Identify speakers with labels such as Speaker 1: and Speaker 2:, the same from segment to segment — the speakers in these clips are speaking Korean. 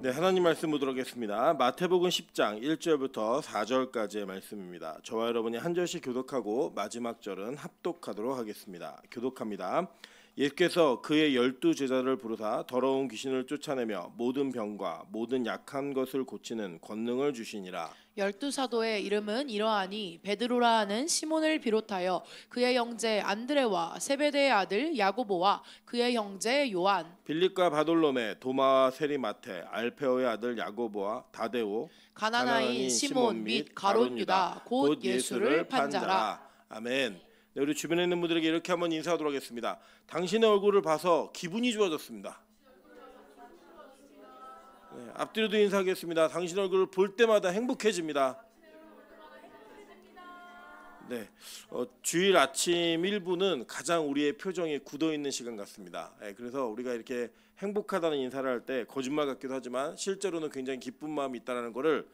Speaker 1: 네, 하나님 말씀 보도록 하겠습니다. 마태복음 10장 1절부터 4절까지의 말씀입니다. 저와 여러분이 한 절씩 교독하고 마지막 절은 합독하도록 하겠습니다. 교독합니다. 예수께서 그의 12 제자를 부르사 더러운 귀신을 쫓아내며 모든 병과 모든 약한 것을 고치는 권능을 주시니라.
Speaker 2: 12 사도의 이름은 이러하니 베드로라 하는 시몬을 비롯하여 그의 형제 안드레와 세베대의 아들 야고보와 그의 형제 요한,
Speaker 1: 빌립과 바돌로메, 도마와 세리마테, 알페오의 아들 야고보와 다데오,
Speaker 2: 가나나인 시몬 및 가룟 유다 곧 예수를 판 자라.
Speaker 1: 아멘. 네, 우리 주변에 있는 분들에게 이렇게 한번 인사하도록 하겠습니다. 당신의 얼굴을 봐서 기분이 좋아졌습니다. 네, 앞뒤로도 인사하겠습니다. 당신 얼굴을 볼 때마다 행복해집니다. 네, 주일 아침 1부는 가장 우리의 표정이 굳어있는 시간 같습니다. 네, 그래서 우리가 이렇게 행복하다는 인사를 할 때 거짓말 같기도 하지만 실제로는 굉장히 기쁜 마음이 있다는 것을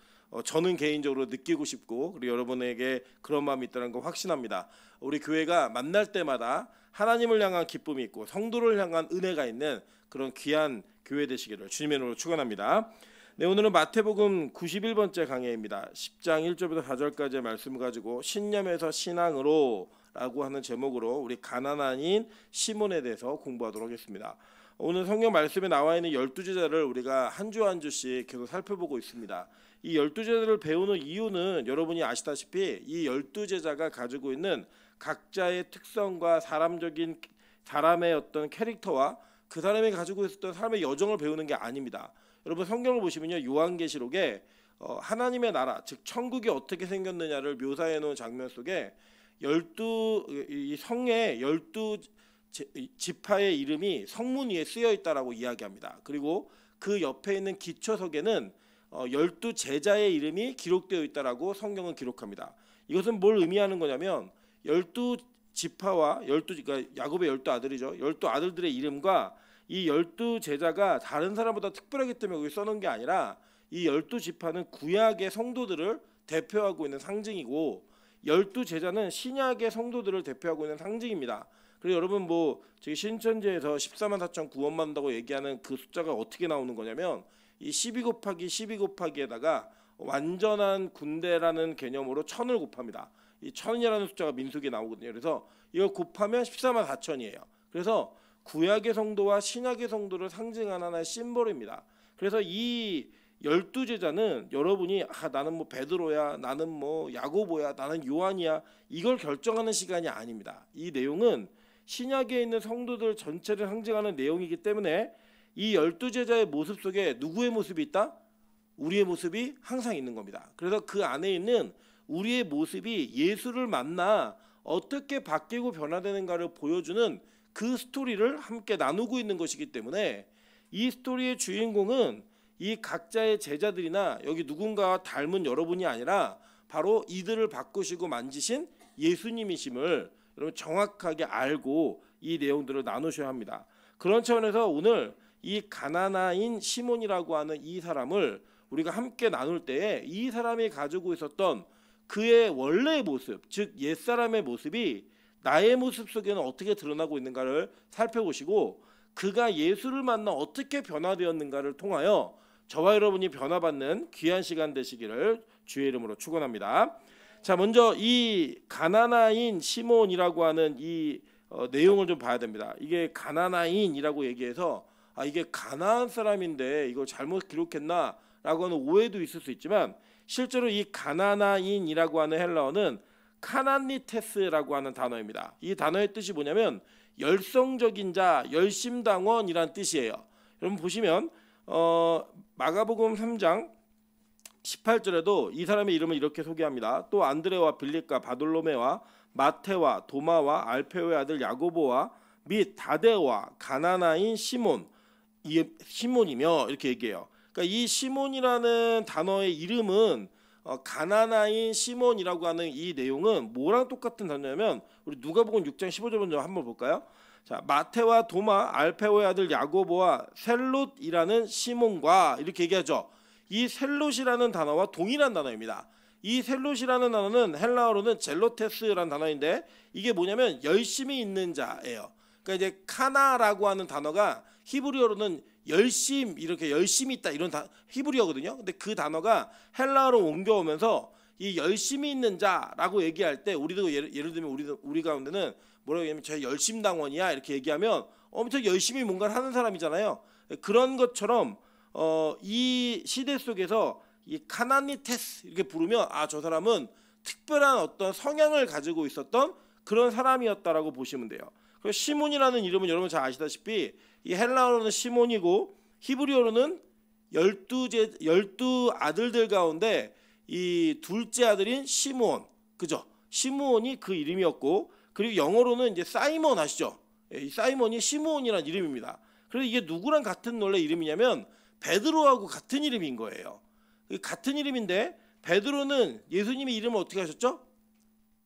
Speaker 1: 저는 개인적으로 느끼고 싶고 그리고 여러분에게 그런 마음이 있다는 거 확신합니다. 우리 교회가 만날 때마다 하나님을 향한 기쁨이 있고 성도를 향한 은혜가 있는 그런 귀한 교회 되시기를 주님의 이름으로 축원합니다. 네, 오늘은 마태복음 91번째 강해입니다. 10장 1절부터 4절까지의 말씀을 가지고 신념에서 신앙으로 라고 하는 제목으로 우리 가난안인 시몬에 대해서 공부하도록 하겠습니다. 오늘 성경 말씀에 나와 있는 12제자를 우리가 한 주 한 주씩 계속 살펴보고 있습니다. 이 12제자를 배우는 이유는 여러분이 아시다시피 이 12제자가 가지고 있는 각자의 특성과 사람의 어떤 캐릭터와 그 사람이 가지고 있었던 삶의 여정을 배우는 게 아닙니다. 여러분 성경을 보시면요, 요한계시록에 하나님의 나라 즉 천국이 어떻게 생겼느냐를 묘사해 놓은 장면 속에 이 성의 12 지파의 이름이 성문 위에 쓰여 있다라고 이야기합니다. 그리고 그 옆에 있는 기초석에는 12 제자의 이름이 기록되어 있다라고 성경은 기록합니다. 이것은 뭘 의미하는 거냐면 12 지파와 그러니까 야곱의 12 아들이죠. 12 아들들의 이름과 이 12 제자가 다른 사람보다 특별하기 때문에 여기 써놓은 게 아니라 이 12 지파는 구약의 성도들을 대표하고 있는 상징이고 12 제자는 신약의 성도들을 대표하고 있는 상징입니다. 그리고 여러분 저기 신천지에서 14만 4천 구원 받는다고 얘기하는 그 숫자가 어떻게 나오는 거냐면 이 12 곱하기 12 곱하기에다가 완전한 군대라는 개념으로 1000을 곱합니다. 이 1000이라는 숫자가 민수기에 나오거든요. 그래서 이거 곱하면 14만 4천이에요. 그래서 구약의 성도와 신약의 성도를 상징하는 하나의 심볼입니다. 그래서 이 12제자는 여러분이 나는 베드로야, 나는 야고보야, 나는 요한이야 이걸 결정하는 시간이 아닙니다. 이 내용은 신약에 있는 성도들 전체를 상징하는 내용이기 때문에 이 12제자의 모습 속에 누구의 모습이 있다? 우리의 모습이 항상 있는 겁니다. 그래서 그 안에 있는 우리의 모습이 예수를 만나 어떻게 바뀌고 변화되는가를 보여주는 그 스토리를 함께 나누고 있는 것이기 때문에 이 스토리의 주인공은 이 각자의 제자들이나 여기 누군가와 닮은 여러분이 아니라 바로 이들을 바꾸시고 만지신 예수님이심을 여러분 정확하게 알고 이 내용들을 나누셔야 합니다. 그런 차원에서 오늘 이 가나나인 시몬이라고 하는 이 사람을 우리가 함께 나눌 때에 이 사람이 가지고 있었던 그의 원래의 모습, 즉 옛사람의 모습이 나의 모습 속에는 어떻게 드러나고 있는가를 살펴보시고 그가 예수를 만나 어떻게 변화되었는가를 통하여 저와 여러분이 변화받는 귀한 시간 되시기를 주의 이름으로 축원합니다. 자, 먼저 이 가나나인 시몬이라고 하는 이 내용을 좀 봐야 됩니다. 이게 가나나인이라고 얘기해서 이게 가나안 사람인데 이거 잘못 기록했나 라고 하는 오해도 있을 수 있지만 실제로 이 가나나인이라고 하는 헬라어는 카나니테스라고 하는 단어입니다. 이 단어의 뜻이 뭐냐면 열성적인 자, 열심당원이란 뜻이에요. 여러분 보시면 마가복음 3장 18절에도 이 사람의 이름을 이렇게 소개합니다. 또 안드레와 빌립과 바돌로메와 마테와 도마와 알페오의 아들 야고보와 및 다데오와 가나나인 시몬이며 이렇게 얘기해요. 그러니까 이 시몬이라는 단어의 이름은 가나나인 시몬이라고 하는 이 내용은 뭐랑 똑같은 단어냐면 우리 누가복음 6장 15절 먼저 한번 볼까요? 자, 마테와 도마, 알페오의 아들 야고보와 셀롯이라는 시몬과 이렇게 얘기하죠. 이 셀롯이라는 단어와 동일한 단어입니다. 이 셀롯이라는 단어는 헬라어로는 젤로테스라는 단어인데 이게 뭐냐면 열심히 있는 자예요. 그러니까 이제 카나라고 하는 단어가 히브리어로는 이렇게 열심히 있다 이런 히브리어거든요. 근데 그 단어가 헬라어로 옮겨오면서 이 열심히 있는 자라고 얘기할 때 우리도 예를 들면 우리 가운데는 뭐라고 얘기하면 저 열심당원이야 이렇게 얘기하면 엄청 열심히 뭔가를 하는 사람이잖아요. 그런 것처럼 이 시대 속에서 이 카나니테스 이렇게 부르면 아, 저 사람은 특별한 어떤 성향을 가지고 있었던 그런 사람이었다라고 보시면 돼요. 그리고 시몬이라는 이름은 여러분 잘 아시다시피 이 헬라어로는 시몬이고 히브리어로는 12 아들들 가운데 이 둘째 아들인 시므온, 그죠? 시므온이 그 이름이었고, 그리고 영어로는 이제 사이먼 아시죠? 이 사이먼이 시므온이라는 이름입니다. 그래서 이게 누구랑 같은 원래 이름이냐면 베드로하고 같은 이름인 거예요. 같은 이름인데 베드로는 예수님의 이름을 어떻게 하셨죠?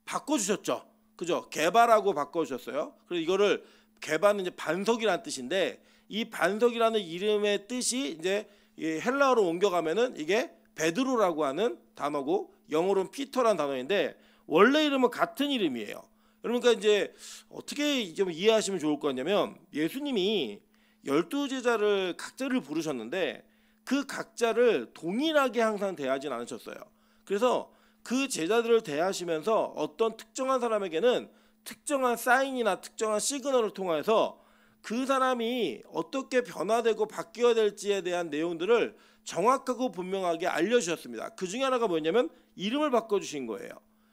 Speaker 1: 바꿔주셨죠. 그죠? 게바라고 바꿔주셨어요. 그래서 이거를 게바는 이제 반석이라는 뜻인데 이 반석이라는 이름의 뜻이 이제 헬라어로 옮겨가면은 이게 베드로라고 하는 단어고 영어로는 피터라는 단어인데 원래 이름은 같은 이름이에요. 그러니까 이제 어떻게 좀 이해하시면 좋을 것 같냐면 예수님이 12제자를 각자를 부르셨는데 그 각자를 동일하게 항상 대하진 않으셨어요. 그래서 그 제자들을 대하시면서 어떤 특정한 사람에게는 특정한 사인이나 특정한 시그널을 통해서 그 사람이 어떻게 변화되고 바뀌어야 될지에 대한 내용들을 정확하고 분명하게 알려주셨습니다. 그 중에 하나가 뭐냐면 이름을 바꿔주신 거예요.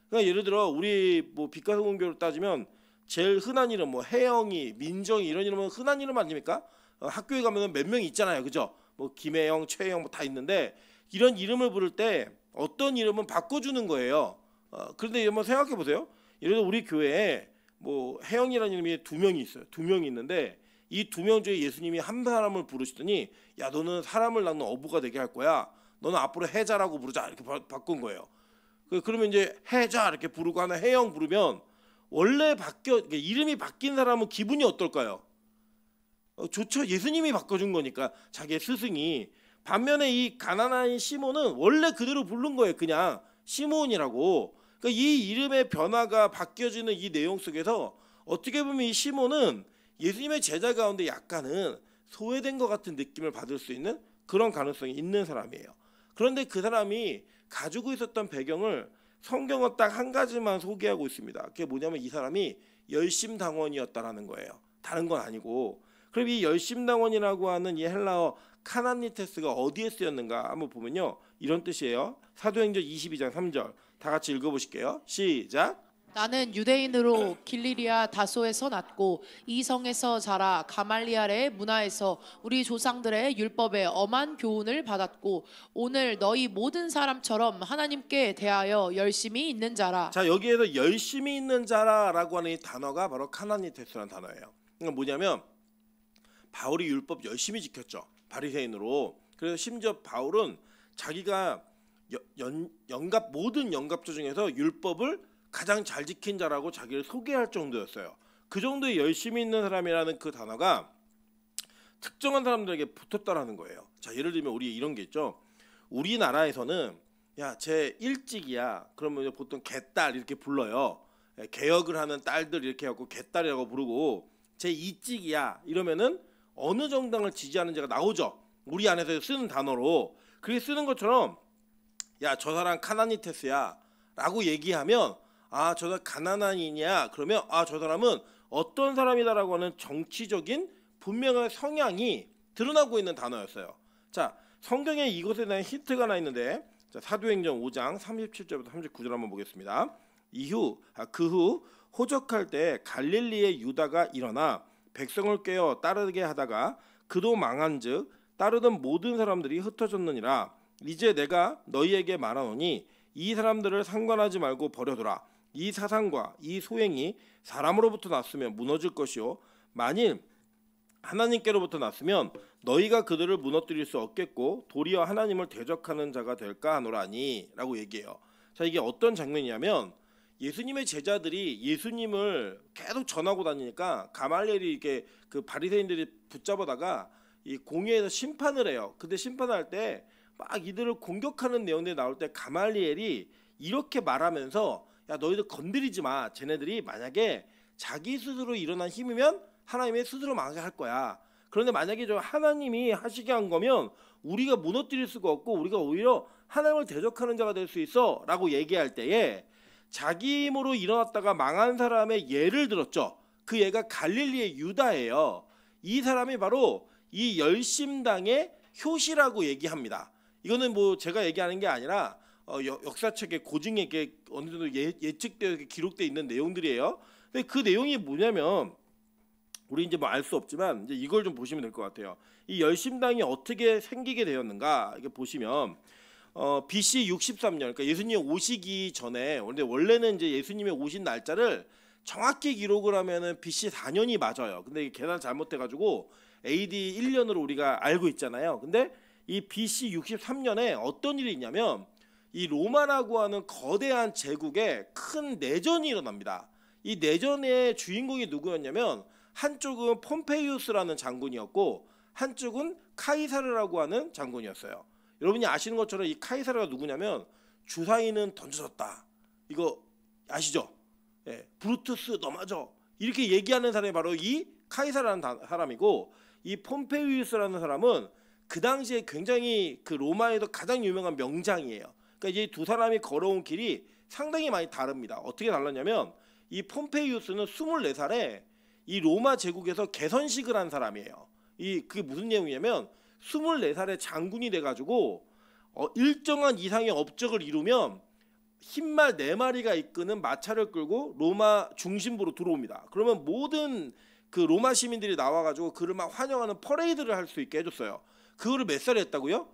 Speaker 1: 그러니까 예를 들어 우리 뭐 빛가성공교로 따지면 제일 흔한 이름 뭐 혜영이, 민정이 이런 이름은 흔한 이름 아닙니까? 학교에 가면 몇 명이 있잖아요, 그죠? 뭐 김혜영, 최혜영 뭐 다 있는데 이런 이름을 부를 때 어떤 이름은 바꿔주는 거예요. 그런데 한번 생각해 보세요. 예를 들어 우리 교회에 뭐 혜영이라는 이름이 2명이 있어요. 2명이 있는데 이 2명 중에 예수님이 한 사람을 부르시더니 야, 너는 사람을 낳는 어부가 되게 할 거야. 너는 앞으로 혜자라고 부르자 이렇게 바꾼 거예요. 그러면 이제 혜자 이렇게 부르고 하나 혜영 부르면 원래 이름이 바뀐 사람은 기분이 어떨까요? 좋죠. 예수님이 바꿔준 거니까 자기의 스승이. 반면에 이 가난한 시몬은 원래 그대로 부른 거예요. 그냥 시몬이라고. 그러니까 이 이름의 변화가 바뀌어지는 이 내용 속에서 어떻게 보면 이 시몬은 예수님의 제자 가운데 약간은 소외된 것 같은 느낌을 받을 수 있는 그런 가능성이 있는 사람이에요. 그런데 그 사람이 가지고 있었던 배경을 성경은 딱 한 가지만 소개하고 있습니다. 그게 뭐냐면 이 사람이 열심당원이었다라는 거예요. 다른 건 아니고. 그럼 이 열심당원이라고 하는 이 헬라어 카나니테스가 어디에 쓰였는가 한번 보면요. 이런 뜻이에요. 사도행전 22장 3절 다 같이 읽어보실게요. 시작.
Speaker 2: 나는 유대인으로 길리리아 다소에서 났고 이 성에서 자라 가말리알의 문화에서 우리 조상들의 율법에 엄한 교훈을 받았고 오늘 너희 모든 사람처럼 하나님께 대하여 열심히 있는 자라.
Speaker 1: 자, 여기에서 열심히 있는 자라라고 하는 이 단어가 바로 카나니테스라는 단어예요. 그러니까 뭐냐면 바울이 율법 열심히 지켰죠. 바리새인으로. 그래서 심지어 바울은 자기가 모든 영갑자 중에서 율법을 가장 잘 지킨 자라고 자기를 소개할 정도였어요. 그 정도의 열심히 있는 사람이라는 그 단어가 특정한 사람들에게 붙었다라는 거예요. 자, 예를 들면 우리 이런 게 있죠. 우리나라에서는 야, 쟤 일찍이야. 그러면 보통 개딸 이렇게 불러요. 개혁을 하는 딸들 이렇게 하고 개딸이라고 부르고 쟤 이찍이야 이러면은 어느 정당을 지지하는지가 나오죠. 우리 안에서 쓰는 단어로. 그렇게 쓰는 것처럼 야, 저 사람 카나니테스야 라고 얘기하면 아, 저 사람 가나안인이야 그러면 아, 저 사람은 어떤 사람이다라고 하는 정치적인 분명한 성향이 드러나고 있는 단어였어요. 자, 성경에 이것에 대한 힌트가 하나 있는데 자, 사도행전 5장 37절부터 39절 한번 보겠습니다. 그 후 호적할 때 갈릴리의 유다가 일어나 백성을 깨어 따르게 하다가 그도 망한즉 따르던 모든 사람들이 흩어졌느니라. 이제 내가 너희에게 말하노니 이 사람들을 상관하지 말고 버려두라. 이 사상과 이 소행이 사람으로부터 났으면 무너질 것이요 만일 하나님께로부터 났으면 너희가 그들을 무너뜨릴 수 없겠고 도리어 하나님을 대적하는 자가 될까 하노라니 라고 얘기해요. 자, 이게 어떤 장면이냐면 예수님의 제자들이 예수님을 계속 전하고 다니니까 가말리엘이 이렇게 그 바리새인들이 붙잡아다가 이 공회에서 심판을 해요. 근데 심판을 할 때 막 이들을 공격하는 내용들이 나올 때 가말리엘이 이렇게 말하면서 야, 너희들 건드리지 마. 쟤네들이 만약에 자기 스스로 일어난 힘이면 하나님의 스스로 망하게 할 거야. 그런데 만약에 저 하나님이 하시게 한 거면 우리가 무너뜨릴 수가 없고 우리가 오히려 하나님을 대적하는 자가 될 수 있어라고 얘기할 때에 자기 힘으로 일어났다가 망한 사람의 예를 들었죠. 그 예가 갈릴리의 유다예요. 이 사람이 바로 이 열심당의 효시라고 얘기합니다. 이거는 뭐 제가 얘기하는 게 아니라 역사책에 고증에 어느 정도 예측되어 기록되어 있는 내용들이에요. 근데 그 내용이 뭐냐면 우리 이제 뭐 알 수 없지만 이제 이걸 좀 보시면 될 것 같아요. 이 열심당이 어떻게 생기게 되었는가 이게 보시면 BC 63년 그러니까 예수님이 오시기 전에 근데 원래는 이제 예수님이 오신 날짜를 정확히 기록을 하면은 BC 4년이 맞아요. 근데 계산 잘못해가지고 AD 1년으로 우리가 알고 있잖아요. 근데 이 BC 63년에 어떤 일이 있냐면 이 로마라고 하는 거대한 제국에 큰 내전이 일어납니다. 이 내전의 주인공이 누구였냐면 한쪽은 폼페이우스라는 장군이었고 한쪽은 카이사르라고 하는 장군이었어요. 여러분이 아시는 것처럼 이 카이사르가 누구냐면 주사위는 던져졌다. 이거 아시죠? 예, 브루투스 너 맞아. 이렇게 얘기하는 사람이 바로 이 카이사르라는 사람이고 이 폼페이우스라는 사람은 그 당시에 굉장히 그 로마에도 가장 유명한 명장이에요. 그러니까 이제 두 사람이 걸어온 길이 상당히 많이 다릅니다. 어떻게 달랐냐면 이 폼페이우스는 24살에 이 로마 제국에서 개선식을 한 사람이에요. 그게 무슨 내용이냐면 24살에 장군이 돼가지고 일정한 이상의 업적을 이루면 흰말 4마리가 이끄는 마차를 끌고 로마 중심부로 들어옵니다. 그러면 모든 그 로마 시민들이 나와가지고 그를 막 환영하는 퍼레이드를 할 수 있게 해줬어요. 그거를 몇 살에 했다고요?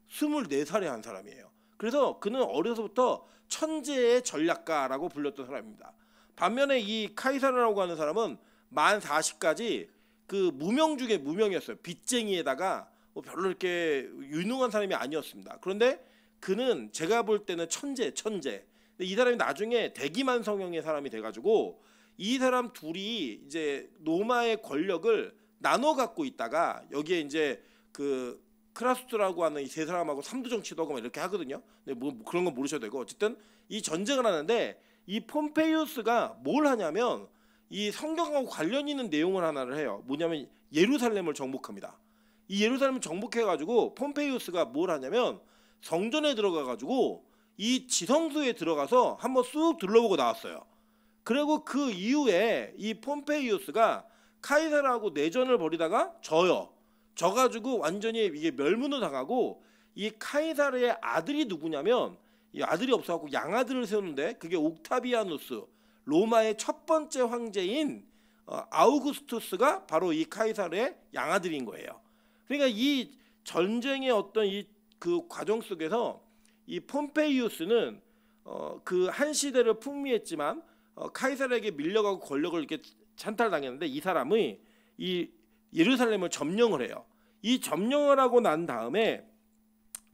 Speaker 1: 24살에 한 사람이에요. 그래서 그는 어려서부터 천재의 전략가라고 불렸던 사람입니다. 반면에 이 카이사르라고 하는 사람은 만 40까지 그 무명 중에 무명이었어요. 빚쟁이에다가 뭐 별로 이렇게 유능한 사람이 아니었습니다. 그런데 그는 제가 볼 때는 천재. 근데 이 사람이 나중에 대기만 성형의 사람이 돼가지고 이 사람 둘이 이제 로마의 권력을 나눠 갖고 있다가 여기에 이제 그 크라수스라고 하는 이 세 사람하고 삼두정치도 하고 막 이렇게 하거든요. 근데 뭐 그런 건 모르셔도 되고 어쨌든 이 전쟁을 하는데 이 폼페이우스가 뭘 하냐면 이 성경하고 관련 있는 내용을 하나를 해요. 뭐냐면 예루살렘을 정복합니다. 이 예루살렘을 정복해가지고 폼페이우스가 뭘 하냐면 성전에 들어가가지고 이 지성소에 들어가서 한번 쑥 둘러보고 나왔어요. 그리고 그 이후에 이 폼페이우스가 카이사르하고 내전을 벌이다가 져가지고 완전히 이게 멸문을 당하고 이 카이사르의 아들이 누구냐면 이 아들이 없어갖고 양아들을 세우는데 그게 옥타비아누스 로마의 첫 번째 황제인 아우구스투스가 바로 이 카이사르의 양아들인 거예요. 그러니까 이 전쟁의 어떤 이 그 과정 속에서 이 폼페이우스는 그 한 시대를 풍미했지만 카이사르에게 밀려가고 권력을 이렇게 찬탈당했는데 이 사람이 이 예루살렘을 점령을 해요. 이 점령을 하고 난 다음에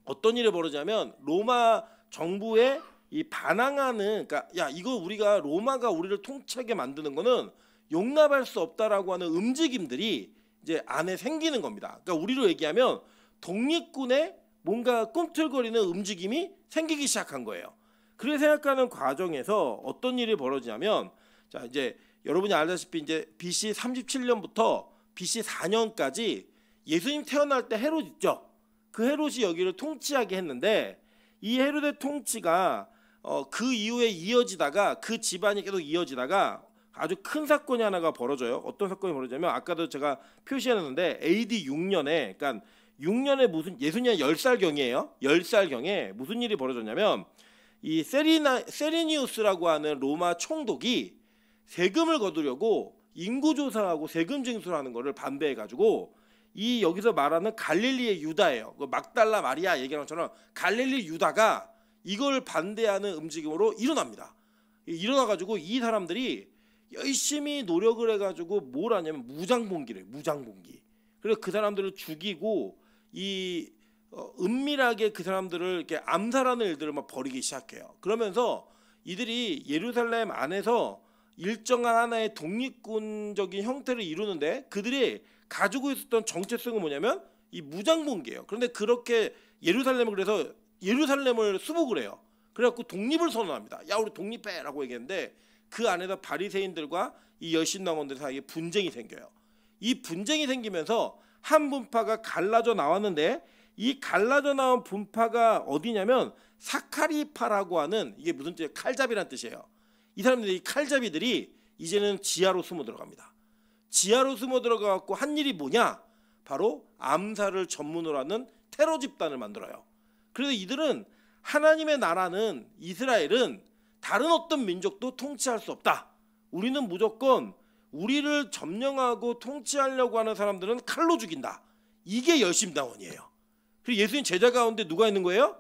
Speaker 1: 어떤 일이 벌어지냐면 로마 정부에 이 반항하는 그러니까 야 이거 우리가 로마가 우리를 통치하게 만드는 거는 용납할 수 없다라고 하는 움직임들이 이제 안에 생기는 겁니다. 그러니까 우리로 얘기하면 독립군의 뭔가 꿈틀거리는 움직임이 생기기 시작한 거예요. 그렇게 생각하는 과정에서 어떤 일이 벌어지냐면 자 이제 여러분이 알다시피 이제 BC 37년부터 BC 4년까지 예수님 태어날 때 헤롯 있죠. 그 헤롯이 여기를 통치하게 했는데 이 헤롯의 통치가 그 이후에 이어지다가 그 집안이 계속 이어지다가 아주 큰 사건이 하나가 벌어져요. 어떤 사건이 벌어지냐면 아까도 제가 표시해놨는데 AD 6년에 그러니까 6년에 무슨 예수님 10살경이에요. 10살경에 무슨 일이 벌어졌냐면 이 세리니우스라고 하는 로마 총독이 세금을 거두려고 인구조사하고 세금 징수하는 거를 반대해가지고 이 여기서 말하는 갈릴리의 유다예요. 그 막달라 마리아 얘기하는 것처럼 갈릴리 유다가 이걸 반대하는 움직임으로 일어납니다. 일어나가지고 이 사람들이 열심히 노력을 해가지고 뭘 하냐면 무장봉기를 무장봉기. 그래서 그 사람들을 죽이고 이 은밀하게 그 사람들을 이렇게 암살하는 일들을 막 벌이기 시작해요. 그러면서 이들이 예루살렘 안에서 일정한 하나의 독립군적인 형태를 이루는데 그들이 가지고 있었던 정체성은 뭐냐면 이 무장봉기예요. 그런데 그렇게 예루살렘을 수복을 해요. 그래갖고 독립을 선언합니다. 야 우리 독립해라고 얘기했는데 그 안에서 바리새인들과 이 열심당원들 사이에 분쟁이 생겨요. 이 분쟁이 생기면서 한 분파가 갈라져 나왔는데 이 갈라져 나온 분파가 어디냐면 사카리파라고 하는, 이게 무슨 뜻이에요? 칼잡이란 뜻이에요. 이 사람들이, 이 칼잡이들이 이제는 지하로 숨어 들어갑니다. 지하로 숨어 들어가갖고 한 일이 뭐냐? 바로 암살을 전문으로 하는 테러 집단을 만들어요. 그래서 이들은 하나님의 나라는, 이스라엘은 다른 어떤 민족도 통치할 수 없다. 우리는 무조건 우리를 점령하고 통치하려고 하는 사람들은 칼로 죽인다. 이게 열심당원이에요. 그리고 예수님 제자 가운데 누가 있는 거예요?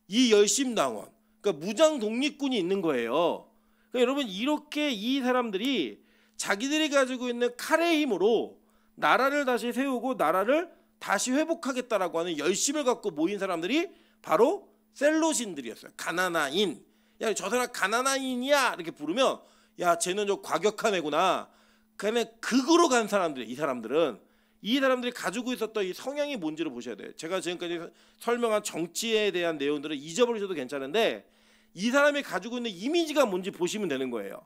Speaker 1: 이 열심당원, 그러니까 무장 독립군이 있는 거예요. 그러니까 여러분, 이렇게 이 사람들이 자기들이 가지고 있는 칼의 힘으로 나라를 다시 세우고 나라를 다시 회복하겠다라고 하는 열심을 갖고 모인 사람들이 바로 셀로신들이었어요. 가나나인. 야, 저 사람 가나나인이야 이렇게 부르면, 야, 쟤는 저 과격한 애구나. 그냥 극으로 간 사람들. 이 사람들이 가지고 있었던 이 성향이 뭔지를 보셔야 돼요. 제가 지금까지 설명한 정치에 대한 내용들을 잊어버리셔도 괜찮은데 이 사람이 가지고 있는 이미지가 뭔지 보시면 되는 거예요.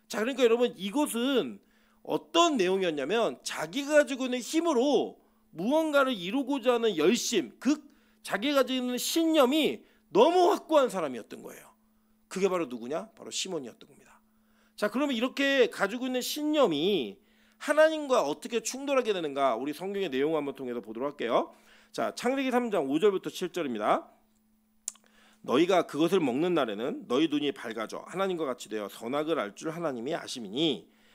Speaker 1: 자, 그러니까 여러분, 이것은 어떤 내용이었냐면 자기가 가지고 있는 힘으로 무언가를 이루고자 하는 열심, 자기가 가지고 있는 신념이 너무 확고한 사람이었던 거예요. 그게 바로 누구냐? 바로 시몬이었던 겁니다. 자, 그러면 이렇게 가지고 있는 신념이 하나님과 어떻게 충돌하게 되는가, 우리 성경의 내용 한번 통해서 보도록 할게요. 자, 창세기 3장 5절부터 7절입니다. 너희가 그것을 먹는 날에는 너희 눈이 밝아져 하나님과 같이 되어 선악을 알 줄 하나님이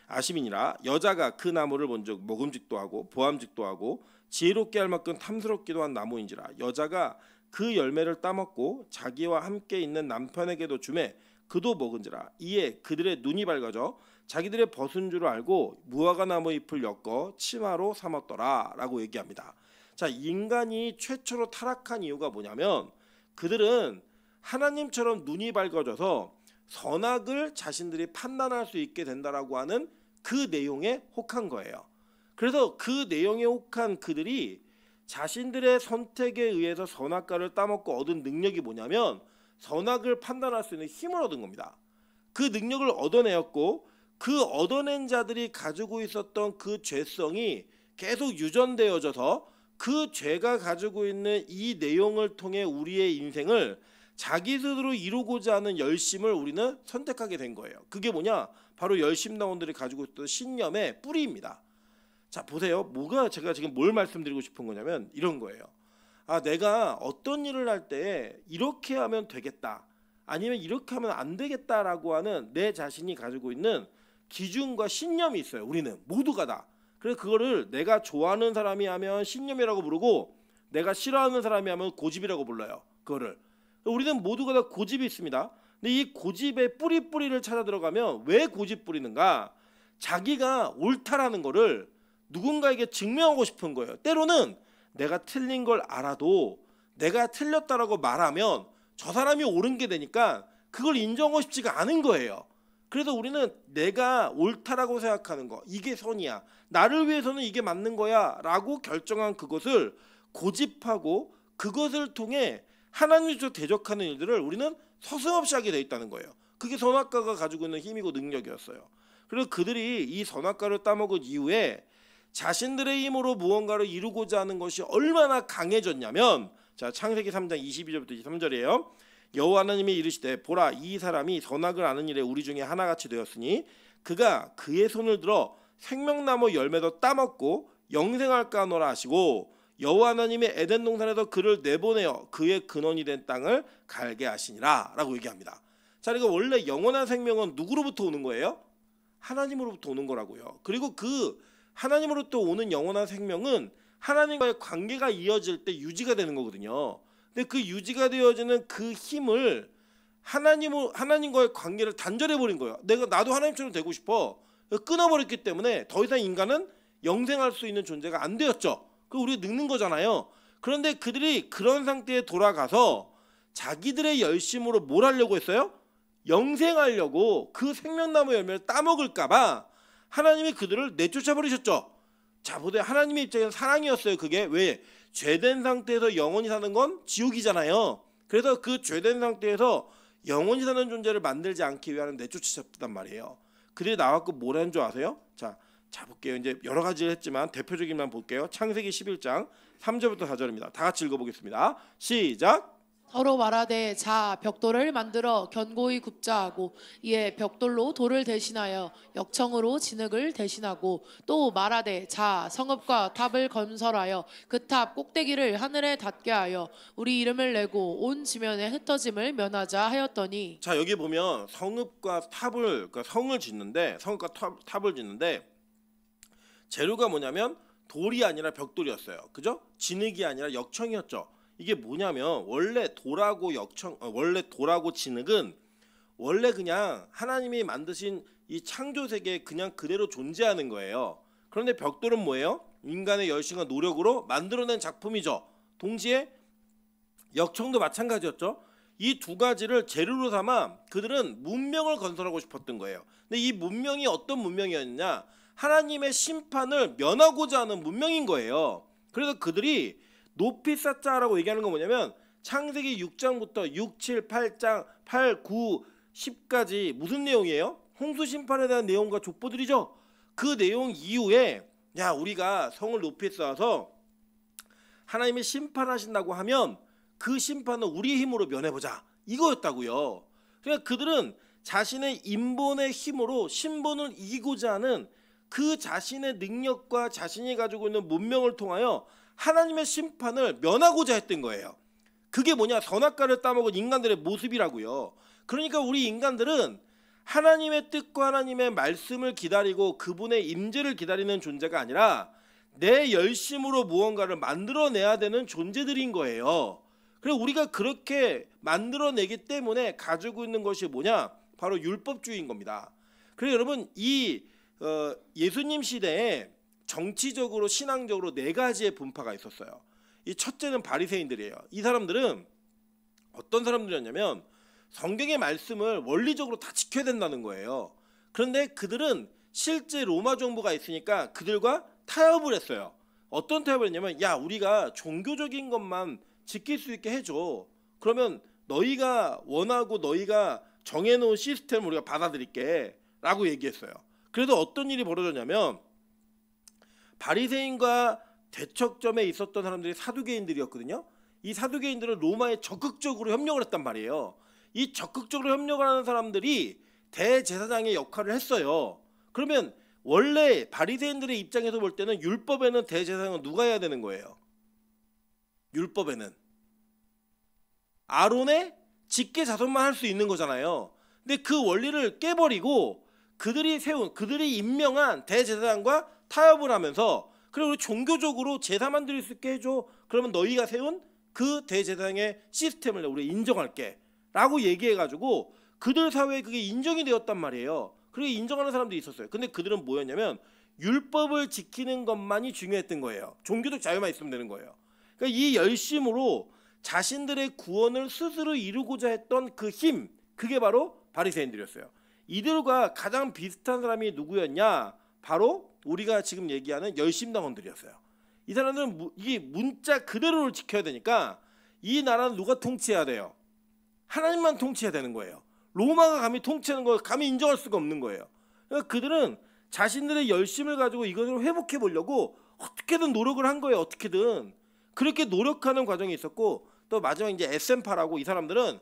Speaker 1: 아심이니라. 여자가 그 나무를 본즉 먹음직도 하고 보암직도 하고 지혜롭게 할 만큼 탐스럽기도 한 나무인지라. 여자가 그 열매를 따먹고 자기와 함께 있는 남편에게도 주매 그도 먹은지라. 이에 그들의 눈이 밝아져 자기들의 벗은 줄 알고 무화과 나무 잎을 엮어 치마로 삼았더라 라고 얘기합니다. 자, 인간이 최초로 타락한 이유가 뭐냐면 그들은 하나님처럼 눈이 밝아져서 선악을 자신들이 판단할 수 있게 된다라고 하는 그 내용에 혹한 거예요. 그래서 그 내용에 혹한 그들이 자신들의 선택에 의해서 선악과를 따먹고 얻은 능력이 뭐냐면 선악을 판단할 수 있는 힘을 얻은 겁니다. 그 능력을 얻어내었고 그 얻어낸 자들이 가지고 있었던 그 죄성이 계속 유전되어져서 그 죄가 가지고 있는 이 내용을 통해 우리의 인생을 자기 스스로 이루고자 하는 열심을 우리는 선택하게 된 거예요. 그게 뭐냐? 바로 열심당원들이 가지고 있던 신념의 뿌리입니다. 자, 보세요. 뭐가 제가 지금 뭘 말씀드리고 싶은 거냐면 이런 거예요. 아, 내가 어떤 일을 할 때 이렇게 하면 되겠다, 아니면 이렇게 하면 안 되겠다라고 하는 내 자신이 가지고 있는 기준과 신념이 있어요. 우리는 모두가 다. 그래서 그거를 내가 좋아하는 사람이 하면 신념이라고 부르고 내가 싫어하는 사람이 하면 고집이라고 불러요. 그거를. 우리는 모두가 다 고집이 있습니다. 근데 이 고집의 뿌리를 찾아 들어가면 왜 고집 부리는가? 자기가 옳다라는 거를 누군가에게 증명하고 싶은 거예요. 때로는 내가 틀린 걸 알아도 내가 틀렸다라고 말하면 저 사람이 옳은 게 되니까 그걸 인정하고 싶지가 않은 거예요. 그래서 우리는 내가 옳다라고 생각하는 거, 이게 선이야, 나를 위해서는 이게 맞는 거야 라고 결정한 그것을 고집하고 그것을 통해 하나님과 대적하는 일들을 우리는 서슴없이 하게 돼 있다는 거예요. 그게 선악과가 가지고 있는 힘이고 능력이었어요. 그래서 그들이 이 선악과를 따먹은 이후에 자신들의 힘으로 무언가를 이루고자 하는 것이 얼마나 강해졌냐면, 자, 창세기 3장 22절부터 23절이에요. 여호와 하나님이 이르시되 보라, 이 사람이 선악을 아는 일에 우리 중에 하나같이 되었으니 그가 그의 손을 들어 생명나무 열매도 따먹고 영생할까 하노라 하시고 여호와 하나님이 에덴 동산에서 그를 내보내어 그의 근원이 된 땅을 갈게 하시니라 라고 얘기합니다. 자, 그러니까 원래 영원한 생명은 누구로부터 오는 거예요? 하나님으로부터 오는 거라고요. 그리고 그 하나님으로부터 오는 영원한 생명은 하나님과의 관계가 이어질 때 유지가 되는 거거든요. 근데 그 유지가 되어지는 그 힘을 하나님과의 관계를 단절해 버린 거예요. 나도 하나님처럼 되고 싶어. 끊어버렸기 때문에 더 이상 인간은 영생할 수 있는 존재가 안 되었죠. 그 우리 늙는 거잖아요. 그런데 그들이 그런 상태에 돌아가서 자기들의 열심으로 뭘 하려고 했어요? 영생하려고 그 생명나무 열매를 따먹을까봐 하나님이 그들을 내쫓아 버리셨죠. 자, 보세요. 하나님의 입장에서 사랑이었어요. 그게 왜? 죄된 상태에서 영원히 사는 건 지옥이잖아요. 그래서 그 죄된 상태에서 영원히 사는 존재를 만들지 않기 위한 내쫓으셨단 말이에요. 그들이 나왔고 뭘 한 줄 아세요? 자, 자 볼게요. 이제 여러 가지를 했지만 대표적인만 볼게요. 창세기 11장 3절부터 4절입니다. 다 같이 읽어보겠습니다. 시작.
Speaker 2: 서로 말하되 자 벽돌을 만들어 견고히 굽자 하고 이에 벽돌로 돌을 대신하여 역청으로 진흙을 대신하고 또 말하되 자 성읍과 탑을 건설하여 그 탑 꼭대기를 하늘에 닿게 하여 우리 이름을 내고 온 지면에 흩어짐을 면하자 하였더니.
Speaker 1: 자 여기 보면 성읍과 탑을 그러니까 성을 짓는데 성읍과 탑을 짓는데 재료가 뭐냐면 돌이 아니라 벽돌이었어요. 그죠? 진흙이 아니라 역청이었죠. 이게 뭐냐면 원래 돌하고 진흙은 원래 그냥 하나님이 만드신 이 창조 세계에 그냥 그대로 존재하는 거예요. 그런데 벽돌은 뭐예요? 인간의 열심과 노력으로 만들어낸 작품이죠. 동시에 역청도 마찬가지였죠. 이 두 가지를 재료로 삼아 그들은 문명을 건설하고 싶었던 거예요. 근데 이 문명이 어떤 문명이었냐? 하나님의 심판을 면하고자 하는 문명인 거예요. 그래서 그들이 높이 쌓자라고 얘기하는 건 뭐냐면 창세기 6장부터 6, 7, 8장 8, 9, 10까지 무슨 내용이에요? 홍수 심판에 대한 내용과 족보들이죠. 그 내용 이후에 야 우리가 성을 높이 쌓아서 하나님이 심판하신다고 하면 그 심판을 우리의 힘으로 면해보자 이거였다고요. 그러니까 그들은 자신의 인본의 힘으로 신본을 이기고자 하는 그 자신의 능력과 자신이 가지고 있는 문명을 통하여 하나님의 심판을 면하고자 했던 거예요. 그게 뭐냐? 선악과를 따먹은 인간들의 모습이라고요. 그러니까 우리 인간들은 하나님의 뜻과 하나님의 말씀을 기다리고 그분의 임재를 기다리는 존재가 아니라 내 열심으로 무언가를 만들어내야 되는 존재들인 거예요. 그래서 우리가 그렇게 만들어내기 때문에 가지고 있는 것이 뭐냐? 바로 율법주의인 겁니다. 그래서 여러분 이 예수님 시대에 정치적으로 신앙적으로 네 가지의 분파가 있었어요. 이 첫째는 바리새인들이에요. 이 사람들은 어떤 사람들이었냐면 성경의 말씀을 원리적으로 다 지켜야 된다는 거예요. 그런데 그들은 실제 로마 정부가 있으니까 그들과 타협을 했어요. 어떤 타협을 했냐면 야 우리가 종교적인 것만 지킬 수 있게 해줘. 그러면 너희가 원하고 너희가 정해놓은 시스템을 우리가 받아들일게 라고 얘기했어요. 그래도 어떤 일이 벌어졌냐면 바리새인과 대척점에 있었던 사람들이 사두개인들이었거든요. 이 사두개인들은 로마에 적극적으로 협력을 했단 말이에요. 이 적극적으로 협력을 하는 사람들이 대제사장의 역할을 했어요. 그러면 원래 바리새인들의 입장에서 볼 때는 율법에는 대제사장은 누가 해야 되는 거예요? 율법에는 아론의 직계 자손만 할 수 있는 거잖아요. 근데 그 원리를 깨버리고 그들이 임명한 대제사장과 타협을 하면서 그래 우리 종교적으로 제사만 드릴 수 있게 해줘. 그러면 너희가 세운 그 대제사장의 시스템을 우리 인정할게 라고 얘기해가지고 그들 사회에 그게 인정이 되었단 말이에요. 그렇게 인정하는 사람들이 있었어요. 근데 그들은 뭐였냐면 율법을 지키는 것만이 중요했던 거예요. 종교적 자유만 있으면 되는 거예요. 그러니까 이 열심으로 자신들의 구원을 스스로 이루고자 했던 그 힘, 그게 바로 바리새인들이었어요. 이들과 가장 비슷한 사람이 누구였냐? 바로 우리가 지금 얘기하는 열심당원들이었어요. 이 사람들은 이 문자 그대로를 지켜야 되니까 이 나라는 누가 통치해야 돼요? 하나님만 통치해야 되는 거예요. 로마가 감히 통치하는 걸 감히 인정할 수가 없는 거예요. 그러니까 그들은 자신들의 열심을 가지고 이것을 회복해 보려고 어떻게든 노력을 한 거예요. 어떻게든 그렇게 노력하는 과정이 있었고 또 마지막 이제 에센파라고 이 사람들은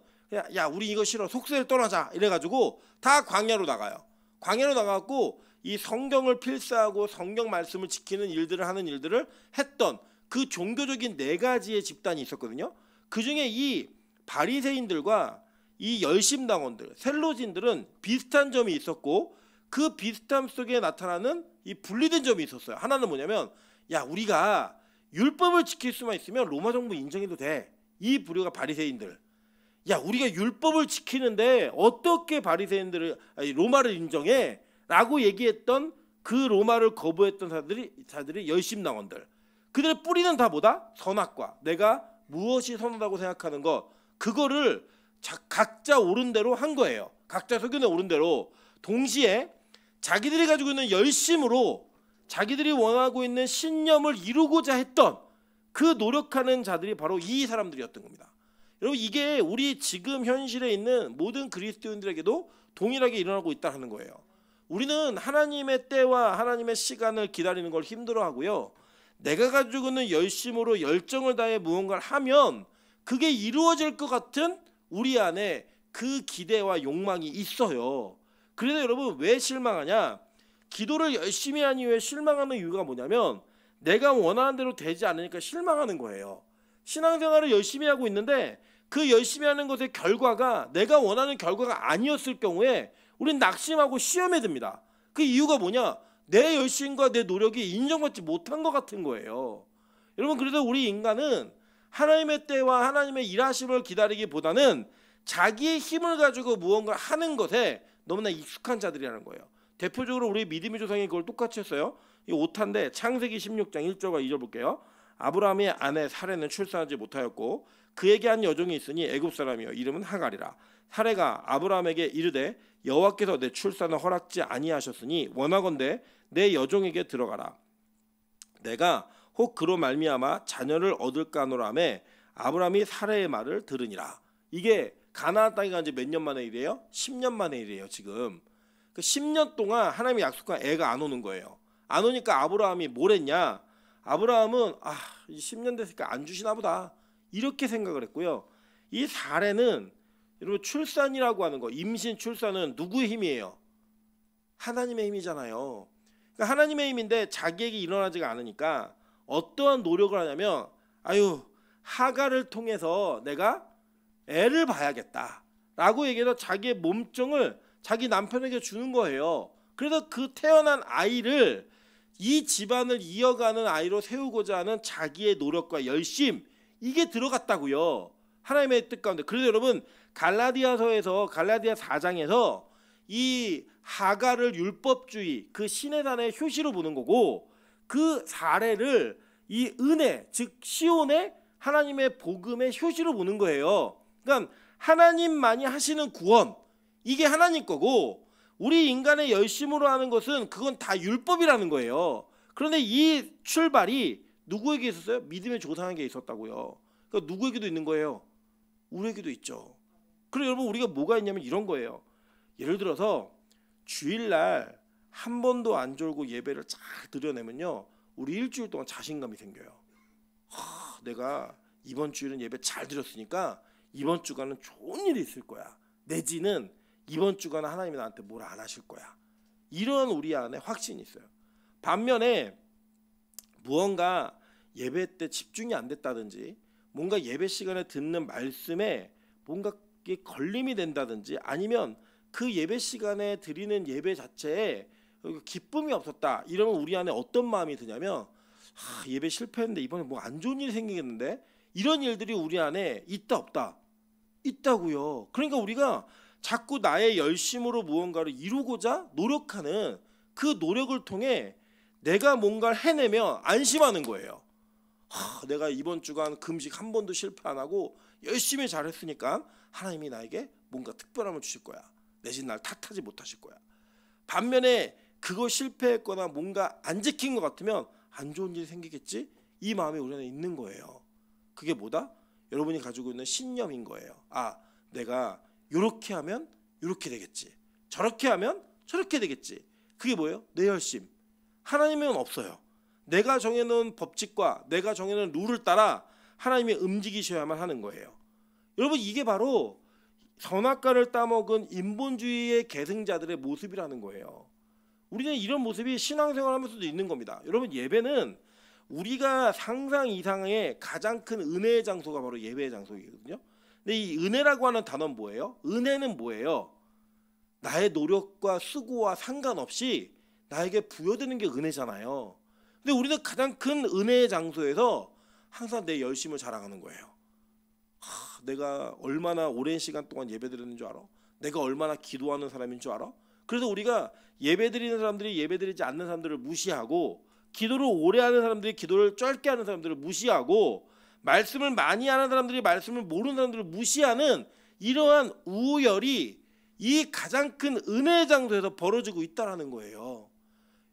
Speaker 1: 야 우리 이거 싫어 속세를 떠나자 이래가지고 다 광야로 나가요. 광야로 나가고 이 성경을 필사하고 성경 말씀을 지키는 일들을 하는 일들을 했던 그 종교적인 네 가지의 집단이 있었거든요. 그 중에 이 바리새인들과 이 열심당원들, 셀로진들은 비슷한 점이 있었고 그 비슷함 속에 나타나는 이 분리된 점이 있었어요. 하나는 뭐냐면 야 우리가 율법을 지킬 수만 있으면 로마 정부 인정해도 돼. 이 부류가 바리새인들. 야 우리가 율법을 지키는데 어떻게 로마를 인정해? 라고 얘기했던 그 로마를 거부했던 자들이 열심당원들. 그들의 뿌리는 다 뭐다? 선악과. 내가 무엇이 선하다고 생각하는 것. 그거를 각자 옳은 대로 한 거예요. 각자 소견에 옳은 대로. 동시에 자기들이 가지고 있는 열심으로 자기들이 원하고 있는 신념을 이루고자 했던 그 노력하는 자들이 바로 이 사람들이었던 겁니다. 여러분 이게 우리 지금 현실에 있는 모든 그리스도인들에게도 동일하게 일어나고 있다는 거예요. 우리는 하나님의 때와 하나님의 시간을 기다리는 걸 힘들어하고요. 내가 가지고 있는 열심으로 열정을 다해 무언가를 하면 그게 이루어질 것 같은 우리 안에 그 기대와 욕망이 있어요. 그래서 여러분 왜 실망하냐? 기도를 열심히 한 이후에 실망하는 이유가 뭐냐면 내가 원하는 대로 되지 않으니까 실망하는 거예요. 신앙생활을 열심히 하고 있는데 그 열심히 하는 것의 결과가 내가 원하는 결과가 아니었을 경우에 우린 낙심하고 시험에 듭니다. 그 이유가 뭐냐? 내 열심과 내 노력이 인정받지 못한 것 같은 거예요. 여러분 그래서 우리 인간은 하나님의 때와 하나님의 일하심을 기다리기보다는 자기의 힘을 가지고 무언가 하는 것에 너무나 익숙한 자들이라는 거예요. 대표적으로 우리 믿음의 조상이 그걸 똑같이 했어요. 이 오타인데 창세기 16장 1절과 2절 볼게요. 아브라함의 아내 사레는 출산하지 못하였고 그에게 한 여종이 있으니 애굽 사람이요 이름은 하갈이라. 사레가 아브라함에게 이르되 여호와께서 내 출산을 허락지 아니하셨으니 원하건대 내 여종에게 들어가라. 내가 혹 그로 말미암아 자녀를 얻을까 하노라 하매 아브라함이 사레의 말을 들으니라. 이게 가나안 땅에 간 지 몇 년 만의 일이에요? 10년 만의 일이에요. 지금 그 10년 동안 하나님이 약속한 애가 안 오는 거예요. 안 오니까 아브라함이 뭘 했냐? 아브라함은 10년 됐으니까 안 주시나 보다 이렇게 생각을 했고요. 이 사례는 여러분 출산이라고 하는 거, 임신 출산은 누구의 힘이에요? 하나님의 힘이잖아요. 그러니까 하나님의 힘인데 자기에게 일어나지가 않으니까 어떠한 노력을 하냐면 하갈을 통해서 내가 애를 봐야겠다라고 얘기해서 자기의 몸종을 자기 남편에게 주는 거예요. 그래서 그 태어난 아이를 이 집안을 이어가는 아이로 세우고자 하는 자기의 노력과 열심, 이게 들어갔다고요. 하나님의 뜻 가운데. 그래서 여러분 갈라디아서에서 갈라디아 4장에서 이 하갈을 율법주의 그 신의 단의 효시로 보는 거고 그 사례를 이 은혜 즉 시온의 하나님의 복음의 효시로 보는 거예요. 그러니까 하나님만이 하시는 구원 이게 하나님 거고 우리 인간의 열심으로 하는 것은 그건 다 율법이라는 거예요. 그런데 이 출발이 누구에게 있었어요? 믿음의 조상에게 있었다고요. 그러니까 누구에게도 있는 거예요. 우리에게도 있죠. 그리고 여러분 우리가 뭐가 있냐면 이런 거예요. 예를 들어서 주일날 한 번도 안 졸고 예배를 잘 드려내면요 우리 일주일 동안 자신감이 생겨요. 내가 이번 주일은 예배 잘 드렸으니까 이번 주간은 좋은 일이 있을 거야. 내지는 이번 주간은 하나님이 나한테 뭘 안 하실 거야. 이런 우리 안에 확신이 있어요. 반면에 무언가 예배 때 집중이 안 됐다든지 뭔가 예배 시간에 듣는 말씀에 뭔가 걸림이 된다든지 아니면 그 예배 시간에 드리는 예배 자체에 기쁨이 없었다. 이러면 우리 안에 어떤 마음이 드냐면 예배 실패했는데 이번에 뭐 안 좋은 일이 생기겠는데 이런 일들이 우리 안에 있다 없다? 있다고요. 그러니까 우리가 자꾸 나의 열심으로 무언가를 이루고자 노력하는 그 노력을 통해 내가 뭔가를 해내면 안심하는 거예요. 내가 이번 주간 금식 한 번도 실패 안 하고 열심히 잘했으니까 하나님이 나에게 뭔가 특별함을 주실 거야. 내진 날 탓하지 못하실 거야. 반면에 그거 실패했거나 뭔가 안 지킨 것 같으면 안 좋은 일이 생기겠지? 이 마음이 우리 안에 있는 거예요. 그게 뭐다? 여러분이 가지고 있는 신념인 거예요. 내가 이렇게 하면 이렇게 되겠지. 저렇게 하면 저렇게 되겠지. 그게 뭐예요? 내 열심. 하나님은 없어요. 내가 정해놓은 법칙과 내가 정해놓은 룰을 따라 하나님이 움직이셔야만 하는 거예요. 여러분 이게 바로 선악과를 따먹은 인본주의의 계승자들의 모습이라는 거예요. 우리는 이런 모습이 신앙생활하면서도 있는 겁니다. 여러분 예배는 우리가 상상 이상의 가장 큰 은혜의 장소가 바로 예배의 장소이거든요. 근데 이 은혜라고 하는 단어는 뭐예요? 은혜는 뭐예요? 나의 노력과 수고와 상관없이 나에게 부여되는 게 은혜잖아요. 근데 우리는 가장 큰 은혜의 장소에서 항상 내 열심을 자랑하는 거예요. 내가 얼마나 오랜 시간 동안 예배드리는 줄 알아? 내가 얼마나 기도하는 사람인 줄 알아? 그래서 우리가 예배드리는 사람들이 예배드리지 않는 사람들을 무시하고 기도를 오래 하는 사람들이 기도를 짧게 하는 사람들을 무시하고 말씀을 많이 하는 사람들이 말씀을 모르는 사람들을 무시하는 이러한 우열이 이 가장 큰 은혜의 장소에서 벌어지고 있다는 거예요.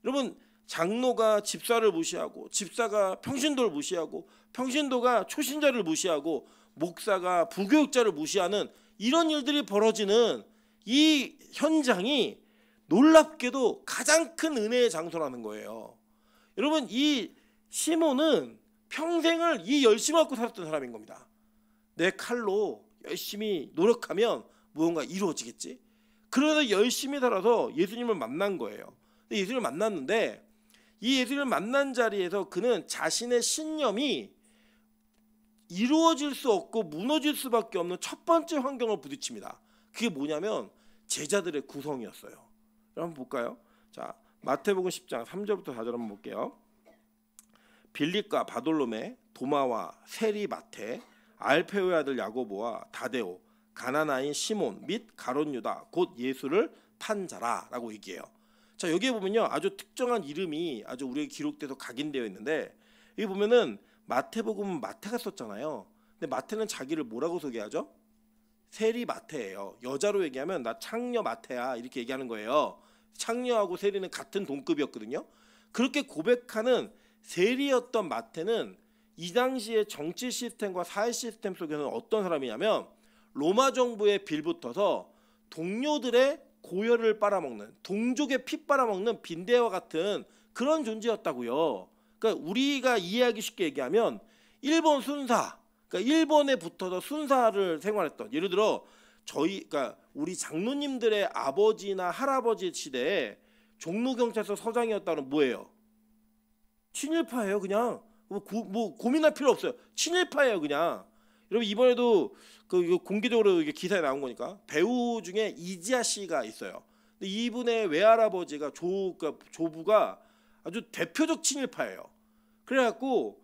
Speaker 1: 여러분 장로가 집사를 무시하고 집사가 평신도를 무시하고 평신도가 초신자를 무시하고 목사가 부교육자를 무시하는 이런 일들이 벌어지는 이 현장이 놀랍게도 가장 큰 은혜의 장소라는 거예요. 여러분, 이 시몬은 평생을 이 열심을 갖고 살았던 사람인 겁니다. 내 칼로 열심히 노력하면 무언가 이루어지겠지. 그러다 열심히 살아서 예수님을 만난 거예요. 예수님을 만났는데 이 예수님을 만난 자리에서 그는 자신의 신념이 이루어질 수 없고 무너질 수밖에 없는 첫 번째 환경을 부딪힙니다. 그게 뭐냐면 제자들의 구성이었어요. 한번 볼까요? 자, 마태복음 10장 3절부터 4절 한번 볼게요. 빌립과 바돌로메, 도마와 세리 마테, 알페오의 아들 야고보와 다데오, 가나나인 시몬 및 가롯 유다 곧 예수를 판 자라라고 얘기해요. 자, 여기에 보면요, 아주 특정한 이름이 아주 우리에게 기록돼서 각인되어 있는데, 여기 보면은 마태복음은 마태가 썼잖아요. 근데 마태는 자기를 뭐라고 소개하죠? 세리 마태예요. 여자로 얘기하면 나 창녀 마태야 이렇게 얘기하는 거예요. 창녀하고 세리는 같은 동급이었거든요. 그렇게 고백하는 세리였던 마태는 이 당시의 정치 시스템과 사회 시스템 속에서는 어떤 사람이냐면 로마 정부에 빌붙어서 동료들의 고열을 빨아먹는, 동족의 피 빨아먹는 빈대와 같은 그런 존재였다고요. 그러니까 우리가 이해하기 쉽게 얘기하면 일본 순사, 그러니까 일본에 붙어서 순사를 생활했던, 예를 들어 그러니까 우리 장로님들의 아버지나 할아버지 시대에 종로경찰서 서장이었다는 뭐예요? 친일파예요. 그냥 뭐 고민할 필요 없어요. 친일파예요. 그냥. 여러분, 이번에도 이거 공개적으로 이게 기사에 나온 거니까 배우 중에 이지아 씨가 있어요. 근데 이분의 외할아버지가 조부가 아주 대표적 친일파예요. 그래갖고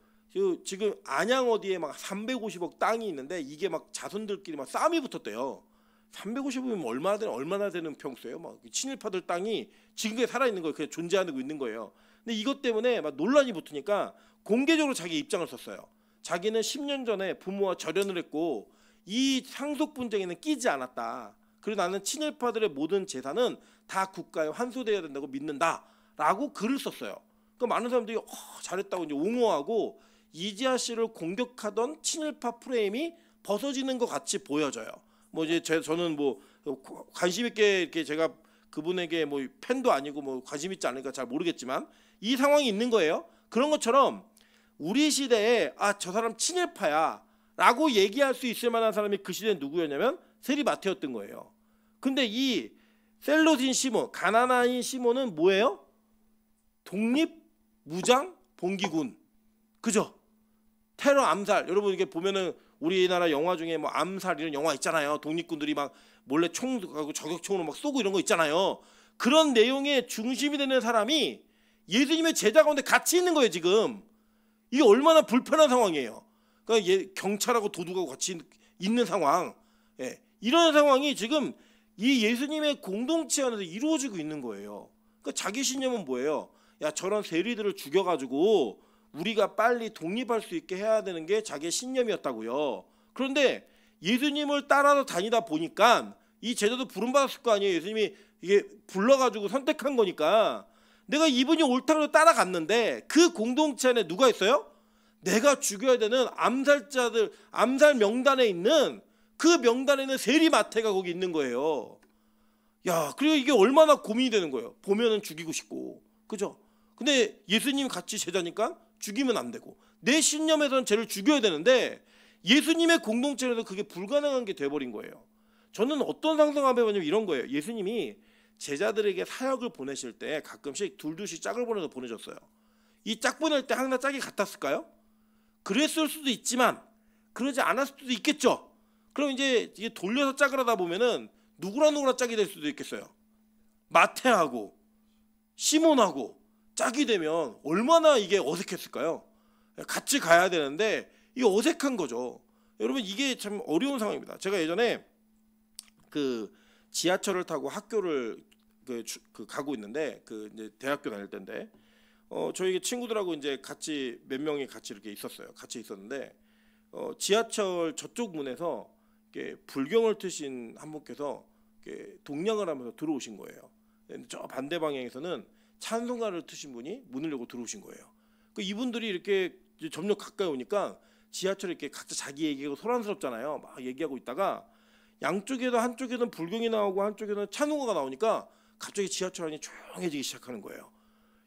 Speaker 1: 지금 안양 어디에 막 350억 땅이 있는데 이게 막 자손들끼리 막 싸움이 붙었대요. 350억이면 얼마나 되는 평수예요? 막 친일파들 땅이 지금까지 살아 있는 거예요. 그냥 존재하고 있는 거예요. 근데 이것 때문에 막 논란이 붙으니까 공개적으로 자기 입장을 썼어요. 자기는 10년 전에 부모와 절연을 했고 이 상속 분쟁에는 끼지 않았다. 그리고 나는 친일파들의 모든 재산은 다 국가에 환수되어야 된다고 믿는다라고 글을 썼어요. 그 많은 사람들이 잘했다고 이제 옹호하고 이지아 씨를 공격하던 친일파 프레임이 벗어지는 것 같이 보여져요. 뭐 이제 저는 뭐 관심 있게 이렇게 제가 그분에게 뭐 팬도 아니고 뭐 관심 있지 않으니까 잘 모르겠지만 이 상황이 있는 거예요. 그런 것처럼 우리 시대에 저 사람 친일파야라고 얘기할 수 있을 만한 사람이 그 시대에 누구였냐면 세리 마태였던 거예요. 근데 이 셀로진 시몬, 가나나인 시몬은 뭐예요? 독립 무장 봉기군, 그죠? 테러 암살. 여러분 이게 보면은 우리나라 영화 중에 뭐 암살 이런 영화 있잖아요. 독립군들이 막 몰래 총 가고 저격총으로 막 쏘고 이런 거 있잖아요. 그런 내용의 중심이 되는 사람이 예수님의 제자 가운데 같이 있는 거예요. 지금 이게 얼마나 불편한 상황이에요. 그러니까 경찰하고 도둑하고 같이 있는 상황. 예. 이런 상황이 지금 이 예수님의 공동체 안에서 이루어지고 있는 거예요. 그러니까 자기 신념은 뭐예요? 야, 저런 세리들을 죽여가지고 우리가 빨리 독립할 수 있게 해야 되는 게 자기의 신념이었다고요. 그런데 예수님을 따라서 다니다 보니까 이 제자도 부름받았을 거 아니에요. 예수님이 이게 불러가지고 선택한 거니까 내가 이분이 옳다고 따라갔는데 그 공동체 안에 누가 있어요? 내가 죽여야 되는 암살자들, 암살 명단에 있는 그 명단에 있는 세리 마태가 거기 있는 거예요. 야, 그리고 이게 얼마나 고민이 되는 거예요. 보면은 죽이고 싶고, 그죠? 근데 예수님 같이 제자니까 죽이면 안 되고 내 신념에서는 쟤를 죽여야 되는데 예수님의 공동체에서 그게 불가능한 게 돼버린 거예요. 저는 어떤 상상을 해보냐면 이런 거예요. 예수님이 제자들에게 사역을 보내실 때 가끔씩 둘둘씩 짝을 보내서 보내줬어요. 이 짝 보낼 때 항상 짝이 같았을까요? 그랬을 수도 있지만 그러지 않았을 수도 있겠죠. 그럼 이제 이게 돌려서 짝을 하다 보면은 누구랑 짝이 될 수도 있겠어요. 마태하고 시몬하고 짝이 되면 얼마나 이게 어색했을까요? 같이 가야 되는데 이게 어색한 거죠. 여러분 이게 참 어려운 상황입니다. 제가 예전에 그 지하철을 타고 학교를 가고 있는데 이제 대학교 다닐 때인데 저희 친구들하고 이제 같이 몇 명이 같이 이렇게 있었어요. 같이 있었는데 지하철 저쪽 문에서 이렇게 불경을 트신 한 분께서 이렇게 동냥을 하면서 들어오신 거예요. 저 반대 방향에서는 찬송가를 트신 분이 문을 열고 들어오신 거예요. 이분들이 이렇게 점점 가까이 오니까 지하철에 이렇게 각자 자기 얘기하고 소란스럽잖아요. 막 얘기하고 있다가 양쪽에도 한쪽에는 불경이 나오고 한쪽에는 찬송가가 나오니까 갑자기 지하철 안이 조용해지기 시작하는 거예요.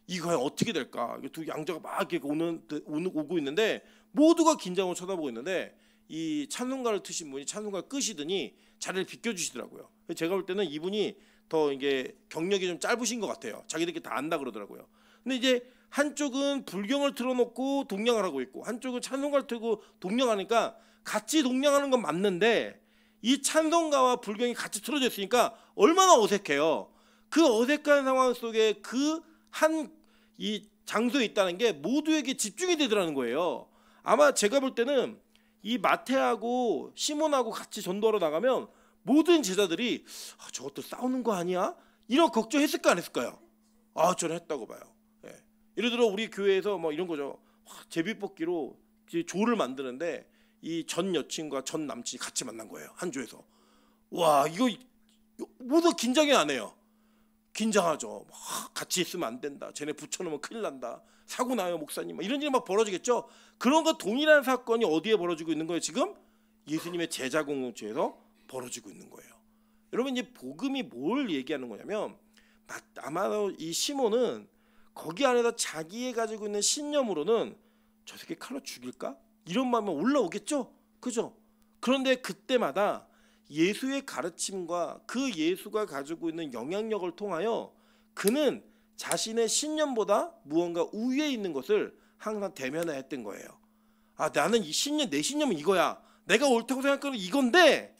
Speaker 1: 이거 과연 어떻게 될까? 두 양자가 막 이렇게 오고 있는데 모두가 긴장으로 쳐다보고 있는데 이 찬송가를 트신 분이 찬송가 끄시더니 자리를 비켜주시더라고요. 제가 볼 때는 이분이 더 이게 경력이 좀 짧으신 것 같아요. 자기들끼리 다 안다 그러더라고요. 근데 이제 한쪽은 불경을 틀어놓고 동냥을 하고 있고 한쪽은 찬송가를 틀고 동냥하니까 같이 동냥하는 건 맞는데 이 찬송가와 불경이 같이 틀어져 있으니까 얼마나 어색해요. 그 어색한 상황 속에 그 한 이 장소에 있다는 게 모두에게 집중이 되더라는 거예요. 아마 제가 볼 때는 이 마태하고 시몬하고 같이 전도하러 나가면 모든 제자들이 저것들 싸우는 거 아니야? 이런 걱정했을까 안 했을까요? 저는 했다고 봐요. 예. 예를 들어 우리 교회에서 뭐 이런 거죠. 제비뽑기로 조를 만드는데 이 전 여친과 전 남친이 같이 만난 거예요. 한 조에서. 와 이거 모두 긴장이 안 해요. 긴장하죠. 같이 있으면 안 된다. 쟤네 붙여놓으면 큰일 난다. 사고 나요 목사님. 이런 일이 막 벌어지겠죠. 그런 거 동일한 사건이 어디에 벌어지고 있는 거예요? 지금 예수님의 제자 공동체에서 벌어지고 있는 거예요. 여러분 이제 복음이 뭘 얘기하는 거냐면 아마도 이 시몬은 거기 안에서 자기의 가지고 있는 신념으로는 저 새끼 칼로 죽일까? 이런 마음이 올라오겠죠. 그죠? 그런데 그때마다 예수의 가르침과 그 예수가 가지고 있는 영향력을 통하여 그는 자신의 신념보다 무언가 우위에 있는 것을 항상 대면했던 거예요. 나는 이 신념, 내 신념은 이거야. 내가 옳다고 생각하는 이건데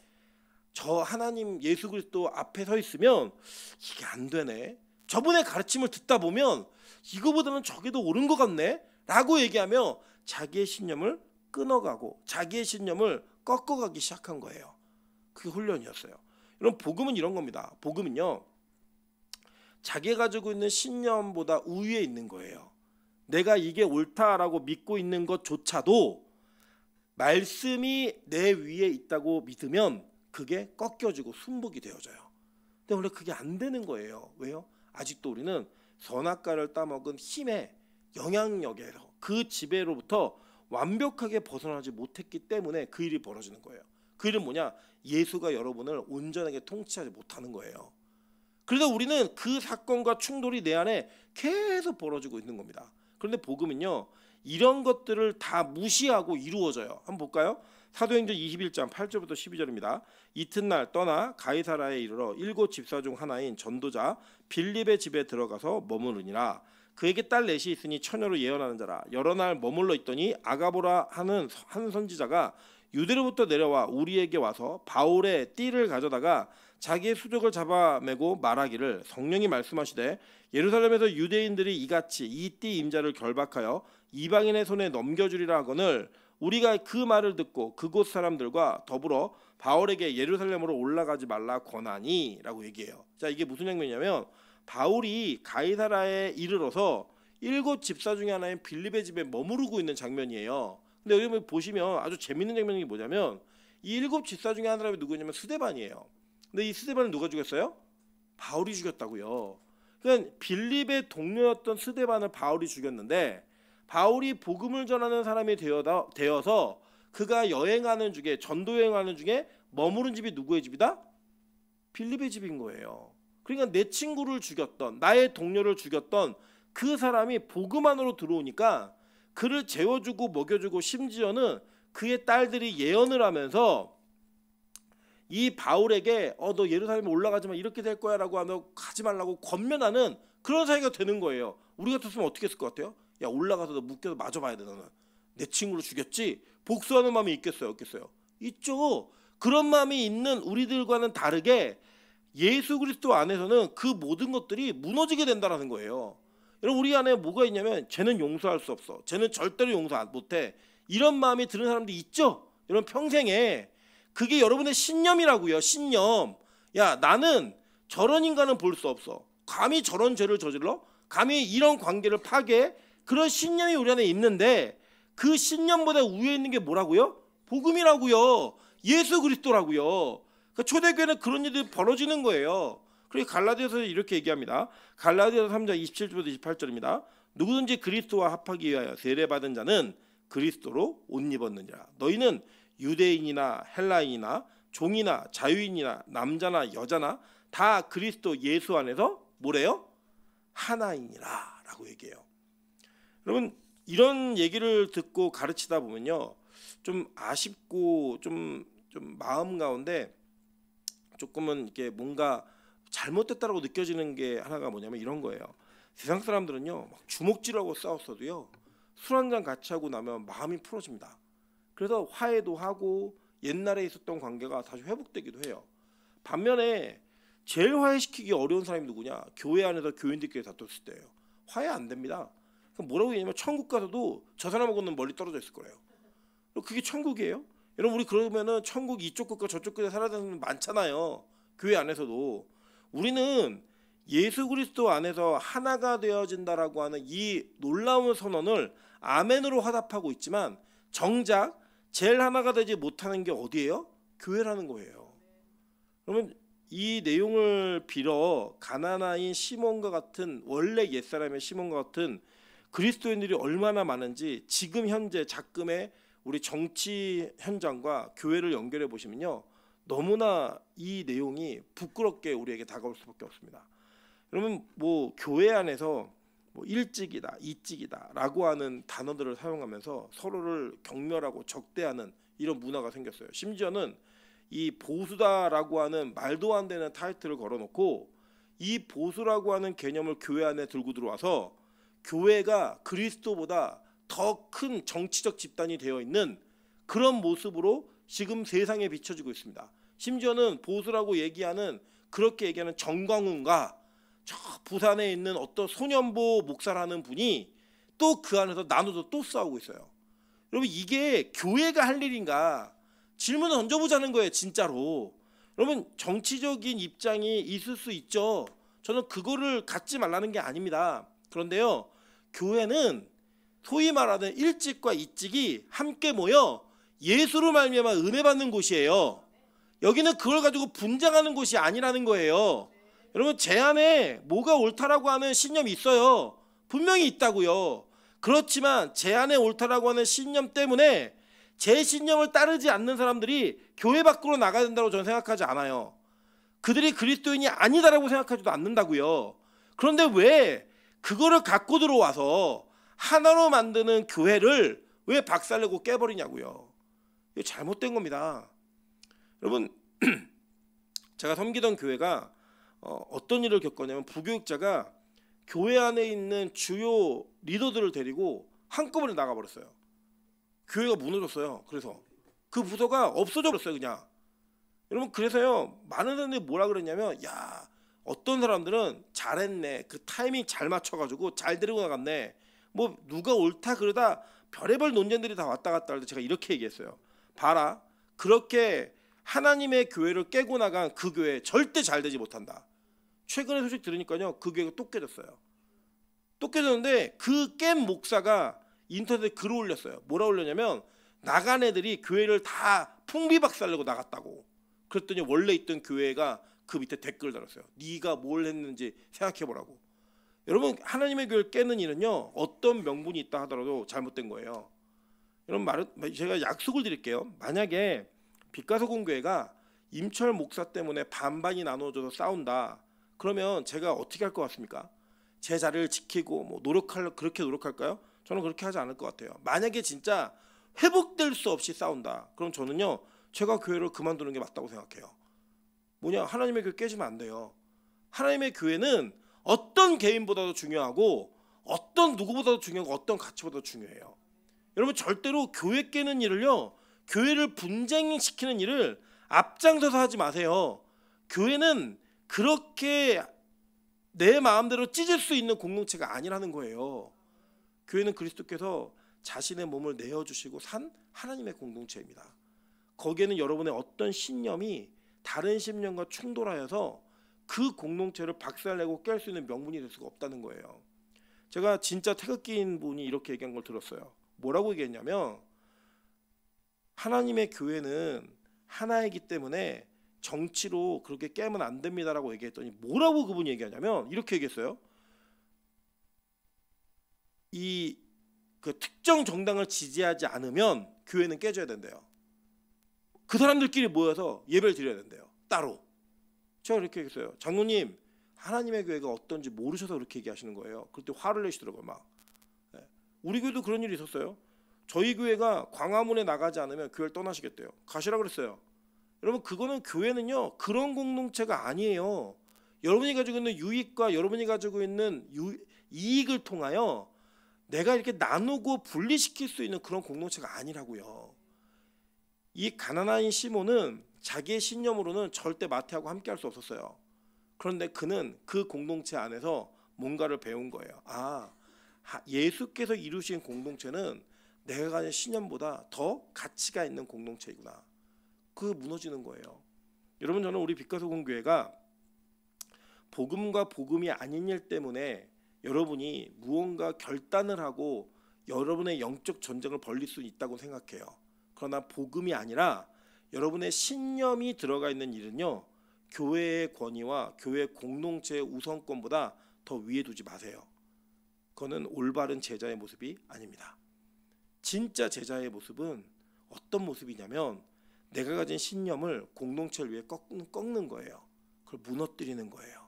Speaker 1: 저 하나님 예수 그리스도 앞에 서 있으면 이게 안 되네. 저분의 가르침을 듣다 보면 이거보다는 저게 더 옳은 것 같네 라고 얘기하며 자기의 신념을 끊어가고 자기의 신념을 꺾어가기 시작한 거예요. 그게 훈련이었어요. 여러분 복음은 이런 겁니다. 복음은요 자기가 가지고 있는 신념보다 우위에 있는 거예요. 내가 이게 옳다라고 믿고 있는 것조차도 말씀이 내 위에 있다고 믿으면 그게 꺾여지고 순복이 되어져요. 근데 원래 그게 안 되는 거예요. 왜요? 아직도 우리는 선악과를 따먹은 힘의 영향력에서 그 지배로부터 완벽하게 벗어나지 못했기 때문에 그 일이 벌어지는 거예요. 그 일은 뭐냐? 예수가 여러분을 온전하게 통치하지 못하는 거예요. 그래서 우리는 그 사건과 충돌이 내 안에 계속 벌어지고 있는 겁니다. 그런데 복음은요 이런 것들을 다 무시하고 이루어져요. 한번 볼까요? 사도행전 21장 8절부터 12절입니다. 이튿날 떠나 가이사라에 이르러 7 집사 중 하나인 전도자 빌립의 집에 들어가서 머무르니라. 그에게 딸 넷이 있으니 처녀로 예언하는 자라. 여러 날 머물러 있더니 아가보라 하는 한 선지자가 유대로부터 내려와 우리에게 와서 바울의 띠를 가져다가 자기의 수족을 잡아매고 말하기를 성령이 말씀하시되 예루살렘에서 유대인들이 이같이 이 띠 임자를 결박하여 이방인의 손에 넘겨주리라 하거늘 우리가 그 말을 듣고 그곳 사람들과 더불어 바울에게 예루살렘으로 올라가지 말라 권하니 라고 얘기해요. 자 이게 무슨 장면이냐면 바울이 가이사라에 이르러서 7 집사 중에 하나인 빌립의 집에 머무르고 있는 장면이에요. 근데 여기 보시면 아주 재밌는 장면이 뭐냐면 이 7 집사 중에 한 사람이 누구냐면 스데반이에요. 근데 이 스데반을 누가 죽였어요? 바울이 죽였다고요. 그러니까 빌립의 동료였던 스데반을 바울이 죽였는데 바울이 복음을 전하는 사람이 되어서 그가 여행하는 중에 전도 여행하는 중에 머무른 집이 누구의 집이다? 빌립의 집인 거예요. 그러니까 내 친구를 죽였던 나의 동료를 죽였던 그 사람이 복음 안으로 들어오니까 그를 재워주고 먹여주고 심지어는 그의 딸들이 예언을 하면서 이 바울에게 너 예루살렘에 올라가지 마 이렇게 될 거야 라고 하며 가지 말라고 권면하는 그런 사이가 되는 거예요. 우리 같았으면 어떻게 했을 것 같아요? 야 올라가서 너 묶여서 맞아봐야 돼. 너는 내 친구를 죽였지. 복수하는 마음이 있겠어요 없겠어요? 있죠. 그런 마음이 있는 우리들과는 다르게 예수 그리스도 안에서는 그 모든 것들이 무너지게 된다는 거예요. 여러분 우리 안에 뭐가 있냐면 쟤는 용서할 수 없어. 쟤는 절대로 용서 못해. 이런 마음이 드는 사람들이 있죠. 여러분 평생에 그게 여러분의 신념이라고요. 신념. 야 나는 저런 인간은 볼 수 없어. 감히 저런 죄를 저질러? 감히 이런 관계를 파괴해? 그런 신념이 우리 안에 있는데 그 신념보다 위에 있는 게 뭐라고요? 복음이라고요. 예수 그리스도라고요. 그러니까 초대교회는 그런 일들이 벌어지는 거예요. 그리고 갈라디아서 이렇게 얘기합니다. 갈라디아서 3장 27절부터 28절입니다. 누구든지 그리스도와 합하기 위하여 세례받은 자는 그리스도로 옷 입었느니라. 너희는 유대인이나 헬라인이나 종이나 자유인이나 남자나 여자나 다 그리스도 예수 안에서 뭐래요? 하나이니라 라고 얘기해요. 여러분 이런 얘기를 듣고 가르치다 보면요 좀 아쉽고 좀 마음 가운데 조금은 이렇게 뭔가 잘못됐다라고 느껴지는 게 하나가 뭐냐면 이런 거예요. 세상 사람들은요 막 주먹질하고 싸웠어도요 술 한잔 같이 하고 나면 마음이 풀어집니다. 그래서 화해도 하고 옛날에 있었던 관계가 다시 회복되기도 해요. 반면에 제일 화해시키기 어려운 사람이 누구냐? 교회 안에서 교인들끼리 다퉜을 때예요. 화해 안 됩니다. 그럼 뭐라고 얘기하면 천국 가서도 저 사람하고는 멀리 떨어져 있을 거예요. 그게 천국이에요? 여러분 우리 그러면은 천국 이쪽 끝과 저쪽 끝에 살아가는 사람 많잖아요. 교회 안에서도. 우리는 예수 그리스도 안에서 하나가 되어진다라고 하는 이 놀라운 선언을 아멘으로 화답하고 있지만 정작 제일 하나가 되지 못하는 게 어디예요? 교회라는 거예요. 그러면 이 내용을 빌어 가나나인 시몬과 같은 원래 옛사람의 시몬과 같은 그리스도인들이 얼마나 많은지 지금 현재 작금의 우리 정치 현장과 교회를 연결해 보시면요 너무나 이 내용이 부끄럽게 우리에게 다가올 수밖에 없습니다. 여러분 뭐 교회 안에서 뭐 일찍이다 이찍이다라고 하는 단어들을 사용하면서 서로를 경멸하고 적대하는 이런 문화가 생겼어요. 심지어는 이 보수다라고 하는 말도 안 되는 타이틀을 걸어놓고 이 보수라고 하는 개념을 교회 안에 들고 들어와서 교회가 그리스도보다 더 큰 정치적 집단이 되어 있는 그런 모습으로 지금 세상에 비춰지고 있습니다. 심지어는 보수라고 얘기하는 그렇게 얘기하는 정광훈과 저 부산에 있는 어떤 소년보 목사라는 분이 또 그 안에서 나눠서 또 싸우고 있어요. 여러분 이게 교회가 할 일인가? 질문을 던져보자는 거예요. 진짜로. 여러분 정치적인 입장이 있을 수 있죠. 저는 그거를 갖지 말라는 게 아닙니다. 그런데요 교회는 소위 말하는 일찍과 이찍이 함께 모여 예수로 말미암아 은혜 받는 곳이에요. 여기는 그걸 가지고 분쟁하는 곳이 아니라는 거예요. 여러분 제 안에 뭐가 옳다라고 하는 신념이 있어요. 분명히 있다고요. 그렇지만 제 안에 옳다라고 하는 신념 때문에 제 신념을 따르지 않는 사람들이 교회 밖으로 나가야 된다고 저는 생각하지 않아요. 그들이 그리스도인이 아니다라고 생각하지도 않는다고요. 그런데 왜 그거를 갖고 들어와서 하나로 만드는 교회를 왜 박살내고 깨버리냐고요. 이게 잘못된 겁니다. 여러분 제가 섬기던 교회가 어떤 일을 겪었냐면 부교육자가 교회 안에 있는 주요 리더들을 데리고 한꺼번에 나가버렸어요. 교회가 무너졌어요. 그래서 그 부서가 없어져 버렸어요. 그냥. 여러분 그래서요 많은 사람들이 뭐라 그랬냐면 야 어떤 사람들은 잘했네. 그 타이밍 잘 맞춰가지고 잘 데리고 나갔네. 뭐 누가 옳다 그러다 별의별 논쟁들이 다 왔다 갔다 할 때 제가 이렇게 얘기했어요. 봐라 그렇게 하나님의 교회를 깨고 나간 그 교회 절대 잘 되지 못한다. 최근에 소식 들으니까요 그 교회가 또 깨졌어요. 또 깨졌는데 그 깬 목사가 인터넷에 글을 올렸어요. 뭐라 올렸냐면 나간 애들이 교회를 다 풍비박살내고 나갔다고. 그랬더니 원래 있던 교회가 그 밑에 댓글 달았어요. 네가 뭘 했는지 생각해보라고. 여러분 하나님의 교회를 깨는 일은요 어떤 명분이 있다 하더라도 잘못된 거예요. 여러분 제가 약속을 드릴게요. 만약에 빛가서공교회가 임철 목사 때문에 반반이 나눠져서 싸운다. 그러면 제가 어떻게 할 것 같습니까? 제 자리를 지키고 뭐 그렇게 노력할까요? 저는 그렇게 하지 않을 것 같아요. 만약에 진짜 회복될 수 없이 싸운다. 그럼 저는요 제가 교회를 그만두는 게 맞다고 생각해요. 뭐냐 하나님의 교회 깨지면 안 돼요. 하나님의 교회는 어떤 개인보다도 중요하고 어떤 누구보다도 중요하고 어떤 가치보다도 중요해요. 여러분 절대로 교회 깨는 일을요 교회를 분쟁시키는 일을 앞장서서 하지 마세요. 교회는 그렇게 내 마음대로 찢을 수 있는 공동체가 아니라는 거예요. 교회는 그리스도께서 자신의 몸을 내어주시고 산 하나님의 공동체입니다. 거기에는 여러분의 어떤 신념이 다른 신념과 충돌하여서 그 공동체를 박살내고 깰 수 있는 명분이 될 수가 없다는 거예요. 제가 진짜 태극기인 분이 이렇게 얘기한 걸 들었어요. 뭐라고 얘기했냐면 하나님의 교회는 하나이기 때문에 정치로 그렇게 깨면 안 됩니다라고 얘기했더니 뭐라고 그분이 얘기하냐면 이렇게 얘기했어요. 그 특정 정당을 지지하지 않으면 교회는 깨져야 된대요. 그 사람들끼리 모여서 예배를 드려야 된대요. 따로. 제가 이렇게 얘기했어요. 장로님 하나님의 교회가 어떤지 모르셔서 그렇게 얘기하시는 거예요. 그때 화를 내시더라고요. 막. 우리 교회도 그런 일이 있었어요. 저희 교회가 광화문에 나가지 않으면 교회를 떠나시겠대요. 가시라 그랬어요. 여러분, 그거는 교회는요 그런 공동체가 아니에요. 여러분이 가지고 있는 유익과 여러분이 가지고 있는 이익을 통하여 내가 이렇게 나누고 분리시킬 수 있는 그런 공동체가 아니라고요. 이 가나나인 시몬은 자기의 신념으로는 절대 마태하고 함께할 수 없었어요. 그런데 그는 그 공동체 안에서 뭔가를 배운 거예요. 예수께서 이루신 공동체는 내가 가진 신념보다 더 가치가 있는 공동체이구나. 그 무너지는 거예요. 여러분, 저는 우리 빛과 소금 교회가 복음과 복음이 아닌 일 때문에 여러분이 무언가 결단을 하고 여러분의 영적 전쟁을 벌릴 수 있다고 생각해요. 그러나 복음이 아니라 여러분의 신념이 들어가 있는 일은요, 교회의 권위와 교회 공동체의 우선권보다 더 위에 두지 마세요. 그거는 올바른 제자의 모습이 아닙니다. 진짜 제자의 모습은 어떤 모습이냐면 내가 가진 신념을 공동체를 위해 꺾는 거예요. 그걸 무너뜨리는 거예요.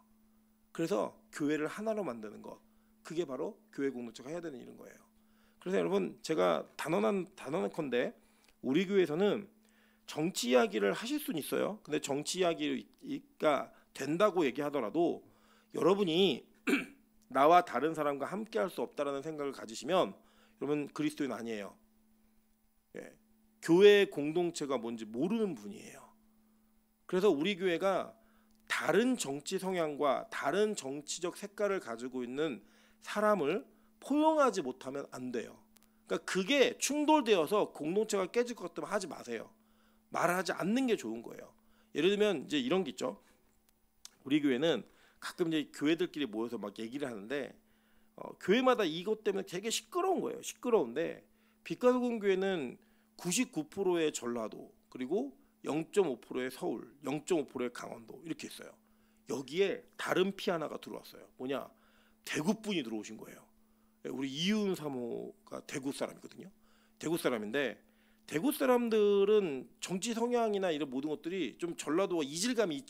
Speaker 1: 그래서 교회를 하나로 만드는 것, 그게 바로 교회 공동체가 해야 되는 일인 거예요. 그래서 여러분, 제가 단언한컨대 우리 교회에서는 정치 이야기를 하실 수는 있어요. 근데 정치 이야기가 된다고 얘기하더라도 여러분이 나와 다른 사람과 함께 할 수 없다라는 생각을 가지시면 여러분 그리스도인 아니에요. 교회 공동체가 뭔지 모르는 분이에요. 그래서 우리 교회가 다른 정치 성향과 다른 정치적 색깔을 가지고 있는 사람을 포용하지 못하면 안 돼요. 그러니까 그게 충돌되어서 공동체가 깨질 것 같으면 하지 마세요. 말하지 않는 게 좋은 거예요. 예를 들면 이제 이런 게 있죠. 우리 교회는 가끔 이제 교회들끼리 모여서 막 얘기를 하는데 교회마다 이것 때문에 되게 시끄러운 거예요. 시끄러운데 빛과 소금 교회는 99%의 전라도, 그리고 0.5%의 서울, 0.5%의 강원도 이렇게 있어요. 여기에 다른 피 하나가 들어왔어요. 뭐냐? 대구 분이 들어오신 거예요. 우리 이윤 사모가 대구 사람이거든요. 대구 사람인데 대구 사람들은 정치 성향이나 이런 모든 것들이 좀 전라도와 이질감이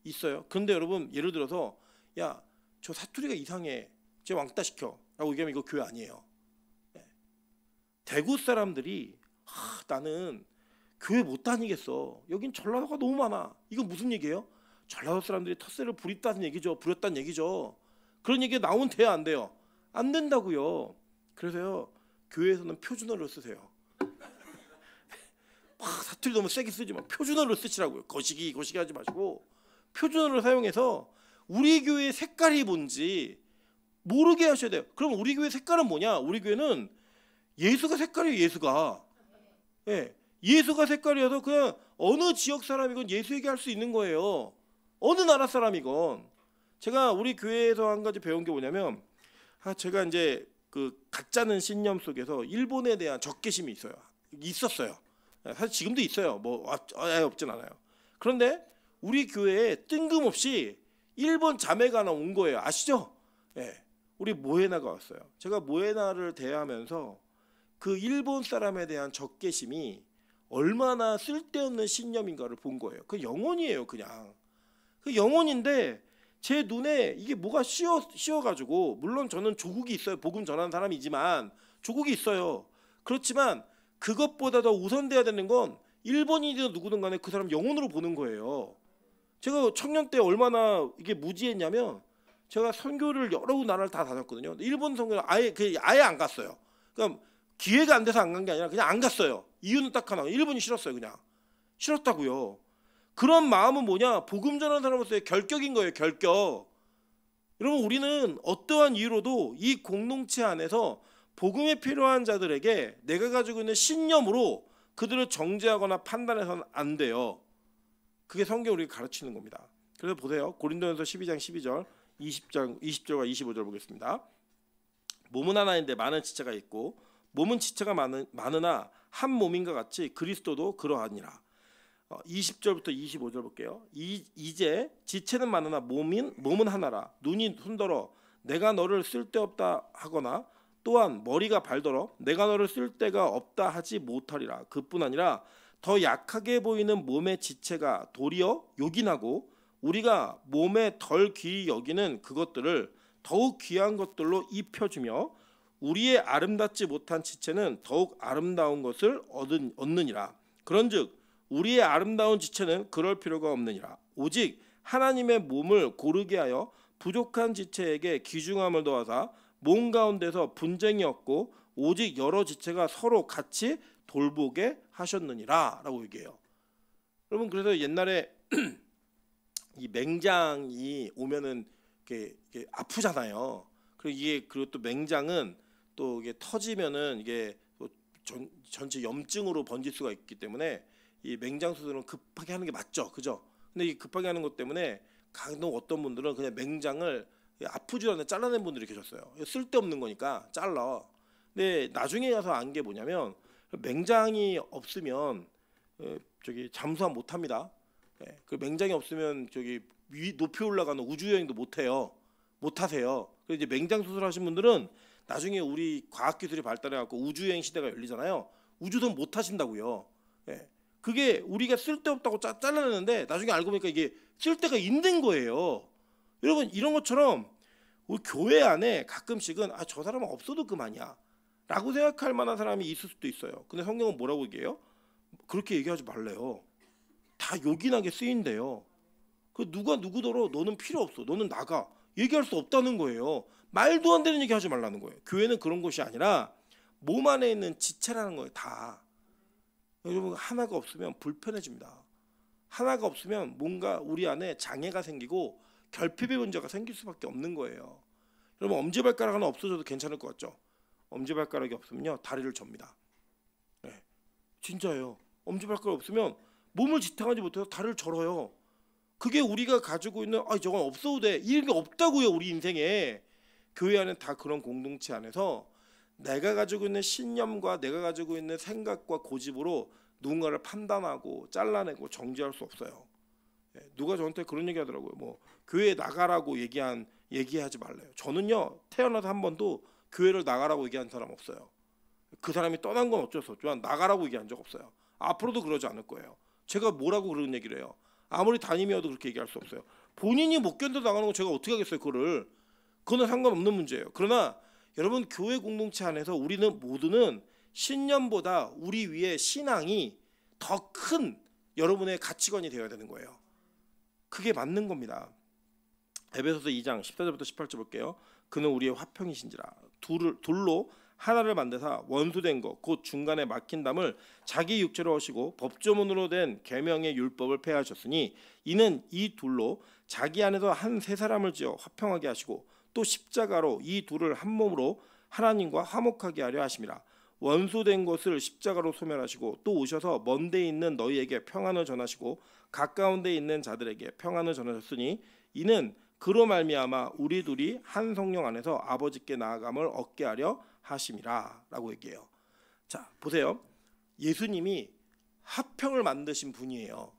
Speaker 1: 있어요. 그런데 여러분, 예를 들어서 야, 저 사투리가 이상해, 쟤 왕따 시켜 라고 얘기하면 이거 교회 아니에요. 대구 사람들이 나는 교회 못 다니겠어, 여긴 전라도가 너무 많아, 이건 무슨 얘기예요? 전라도 사람들이 텃세를 부렸다는 얘기죠. 그런 얘기가 나오면 돼요, 안 돼요? 안 된다고요. 그래서요, 교회에서는 표준어를 쓰세요. 사투리 너무 세게 쓰지 마. 표준어를 쓰시라고요. 거시기 하지 마시고 표준어를 사용해서 우리 교회의 색깔이 뭔지 모르게 하셔야 돼요. 그럼 우리 교회 색깔은 뭐냐? 우리 교회는 예수가 색깔이에요. 예수가 색깔이어서 그냥 어느 지역 사람이건 예수 얘기할 수 있는 거예요. 어느 나라 사람이건. 제가 우리 교회에서 한 가지 배운 게 뭐냐면, 제가 이제 그 가짜는 신념 속에서 일본에 대한 적개심이 있었어요. 사실 지금도 있어요. 뭐 아예 없진 않아요. 그런데 우리 교회에 뜬금없이 일본 자매가 하나 온 거예요. 아시죠? 우리 모에나가 왔어요. 제가 모에나를 대하면서 그 일본 사람에 대한 적개심이 얼마나 쓸데없는 신념인가를 본 거예요. 그 영혼이에요, 그냥. 그 영혼인데 제 눈에 이게 뭐가 씌어가지고, 물론 저는 조국이 있어요. 복음 전하는 사람이지만 조국이 있어요. 그렇지만 그것보다 더 우선돼야 되는 건 일본인이든 누구든 간에 그 사람 영혼으로 보는 거예요. 제가 청년 때 얼마나 이게 무지했냐면, 제가 선교를 여러 나라를 다 다녔거든요. 일본 선교를 아예 안 갔어요. 그러니까 기회가 안 돼서 안 간 게 아니라 그냥 안 갔어요. 이유는 딱 하나, 일본이 싫었어요. 그냥 싫었다고요. 그런 마음은 뭐냐? 복음 전하는 사람으로서의 결격인 거예요. 결격. 여러분, 우리는 어떠한 이유로도 이 공동체 안에서 복음에 필요한 자들에게 내가 가지고 있는 신념으로 그들을 정죄하거나 판단해서는 안 돼요. 그게 성경이 우리가 가르치는 겁니다. 그래서 보세요. 고린도전서 12장 12절 20절과 25절 보겠습니다. 몸은 하나인데 많은 지체가 있고 몸은 지체가 많으나 한 몸인과 같이 그리스도도 그러하니라. 20절부터 25절 볼게요. 이제 지체는 많으나 몸은 하나라. 눈이 손더러 내가 너를 쓸데없다 하거나 또한 머리가 발더러 내가 너를 쓸데가 없다 하지 못하리라. 그뿐 아니라 더 약하게 보이는 몸의 지체가 도리어 요긴하고 우리가 몸에 덜 귀히 여기는 그것들을 더욱 귀한 것들로 입혀주며 우리의 아름답지 못한 지체는 더욱 아름다운 것을 얻느니라. 그런즉 우리의 아름다운 지체는 그럴 필요가 없느니라. 오직 하나님의 몸을 고르게 하여 부족한 지체에게 귀중함을 더하사 몸 가운데서 분쟁이 없고 오직 여러 지체가 서로 같이 돌보게 하셨느니라 라고 얘기해요. 여러분, 그래서 옛날에 이 맹장이 오면은 이게 아프잖아요. 그리고 또 맹장은 또 이게 터지면은 이게 또 전체 염증으로 번질 수가 있기 때문에 이 맹장 수술은 급하게 하는 게 맞죠, 그죠? 근데 이 급하게 하는 것 때문에 간혹 어떤 분들은 그냥 맹장을 아프지도 않는데 잘라낸 분들이 계셨어요. 쓸데없는 거니까 잘라. 근데 나중에 가서 안 게 뭐냐면 맹장이 없으면 잠수함 못 합니다. 그 맹장이 없으면 높이 올라가는 우주 여행도 못 해요. 못 하세요. 그래서 이제 맹장 수술하신 분들은 나중에 우리 과학 기술이 발달해 갖고 우주 여행 시대가 열리잖아요. 우주선 못 하신다고요. 그게 우리가 쓸데없다고 잘라내는데 나중에 알고 보니까 이게 쓸데가 있는 거예요. 여러분, 이런 것처럼 우리 교회 안에 가끔씩은 저 사람은 없어도 그만이야 라고 생각할 만한 사람이 있을 수도 있어요. 근데 성경은 뭐라고 얘기해요? 그렇게 얘기하지 말래요. 다 요긴하게 쓰인대요. 그 누가 누구더러 너는 필요 없어, 너는 나가, 얘기할 수 없다는 거예요. 말도 안 되는 얘기 하지 말라는 거예요. 교회는 그런 곳이 아니라 몸 안에 있는 지체라는 거예요. 다. 여러분, 하나가 없으면 불편해집니다. 하나가 없으면 뭔가 우리 안에 장애가 생기고 결핍의 문제가 생길 수밖에 없는 거예요. 여러분, 엄지발가락 하나 없어져도 괜찮을 것 같죠? 엄지발가락이 없으면요 다리를 접니다. 진짜예요. 엄지발가락 없으면 몸을 지탱하지 못해서 다리를 절어요. 그게 우리가 가지고 있는 저건 없어도 돼 이런 게 없다고요. 우리 인생에. 교회 안에 다 그런 공동체 안에서 내가 가지고 있는 신념과 내가 가지고 있는 생각과 고집으로 누군가를 판단하고 잘라내고 정지할 수 없어요. 누가 저한테 그런 얘기 하더라고요. 뭐 교회 나가라고 얘기하지 말래요. 저는요 태어나서 한 번도 교회를 나가라고 얘기한 사람 없어요. 그 사람이 떠난 건 어쩔 수 없지만 나가라고 얘기한 적 없어요. 앞으로도 그러지 않을 거예요. 제가 뭐라고 그런 얘기를 해요. 아무리 담임이어도 그렇게 얘기할 수 없어요. 본인이 못 견뎌 나가는 건 제가 어떻게 하겠어요. 그거는 상관없는 문제예요. 그러나 여러분, 교회 공동체 안에서 우리는 모두는 신념보다 우리 위에 신앙이 더 큰 여러분의 가치관이 되어야 되는 거예요. 그게 맞는 겁니다. 에베소서 2장 14절부터 18절 볼게요. 그는 우리의 화평이신지라 돌로 하나를 만드사 원수된 것 곧 중간에 막힌 담을 자기 육체로 하시고 법조문으로 된 계명의 율법을 폐하셨으니 이는 이 둘로 자기 안에서 한 세 사람을 지어 화평하게 하시고 또 십자가로 이 둘을 한 몸으로 하나님과 화목하게 하려 하심이라. 원수된 것을 십자가로 소멸하시고 또 오셔서 먼 데 있는 너희에게 평안을 전하시고 가까운 데 있는 자들에게 평안을 전하셨으니 이는 그로 말미암아 우리 둘이 한 성령 안에서 아버지께 나아감을 얻게 하려 하심이라 라고 얘기해요. 자, 보세요. 예수님이 화평을 만드신 분이에요.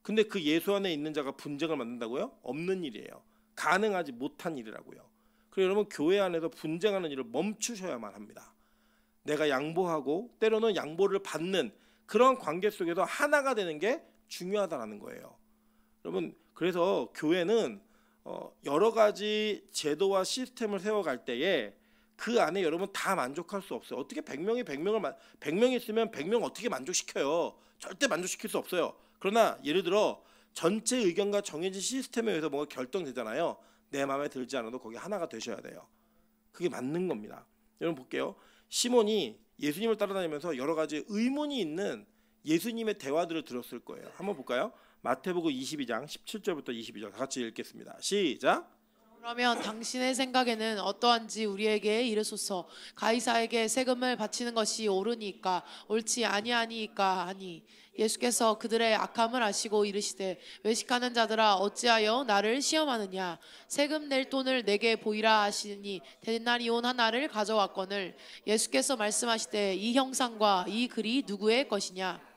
Speaker 1: 근데 그 예수 안에 있는 자가 분쟁을 만든다고요? 없는 일이에요. 가능하지 못한 일이라고요. 그래서 여러분, 교회 안에서 분쟁하는 일을 멈추셔야만 합니다. 내가 양보하고 때로는 양보를 받는 그런 관계 속에서 하나가 되는 게 중요하다라는 거예요. 여러분, 그래서 교회는 여러 가지 제도와 시스템을 세워갈 때에 그 안에 여러분 다 만족할 수 없어요. 어떻게 100명이 있으면 100명 어떻게 만족시켜요? 절대 만족시킬 수 없어요. 그러나 예를 들어 전체 의견과 정해진 시스템에 의해서 뭔가 결정되잖아요. 내 마음에 들지 않아도 거기 하나가 되셔야 돼요. 그게 맞는 겁니다. 여러분 볼게요. 시몬이 예수님을 따라다니면서 여러 가지 의문이 있는 예수님의 대화들을 들었을 거예요. 한번 볼까요? 마태복음 22장 17절부터 22절 다 같이 읽겠습니다. 시작.
Speaker 2: 그러면 당신의 생각에는 어떠한지 우리에게 이르소서. 가이사에게 세금을 바치는 것이 옳으니까 옳지 아니하니까 하니 예수께서 그들의 악함을 아시고 이르시되 외식하는 자들아 어찌하여 나를 시험하느냐. 세금 낼 돈을 내게 보이라 하시니 데나리온 하나를 가져왔거늘 예수께서 말씀하시되 이 형상과 이 글이 누구의 것이냐.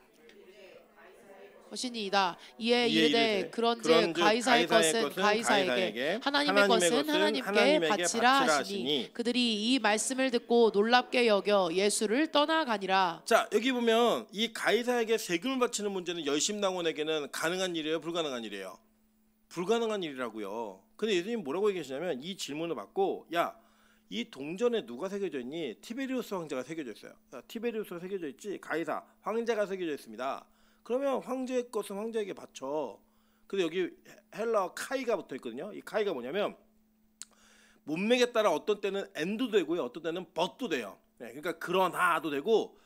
Speaker 2: 것이니이다. 이에 이르되 그런즉 가이사의 것은 가이사에게 하나님의 것은 하나님께 바치라 하시니 그들이 이 말씀을 듣고 놀랍게 여겨 예수를 떠나가니라.
Speaker 1: 자, 여기 보면 이 가이사에게 세금을 바치는 문제는 열심당원에게는 가능한 일이에요, 불가능한 일이에요? 불가능한 일이라고요. 근데 예수님 뭐라고 얘기하시냐면 이 질문을 받고 야, 이 동전에 누가 새겨져 있니? 티베리우스 황제가 새겨져 있어요. 티베리우스가 새겨져 있지 가이사 황제가 새겨져 있습니다. 그러면 황제의 것은 황제에게 바쳐. 근데 여기 헬라어 카이가 붙어 있거든요. 이 카이가 뭐냐면 문맥에 따라 어떤 때는 and도 되고요, 어떤 때는 but도 돼요. 네, 그러니까 그러나도 되고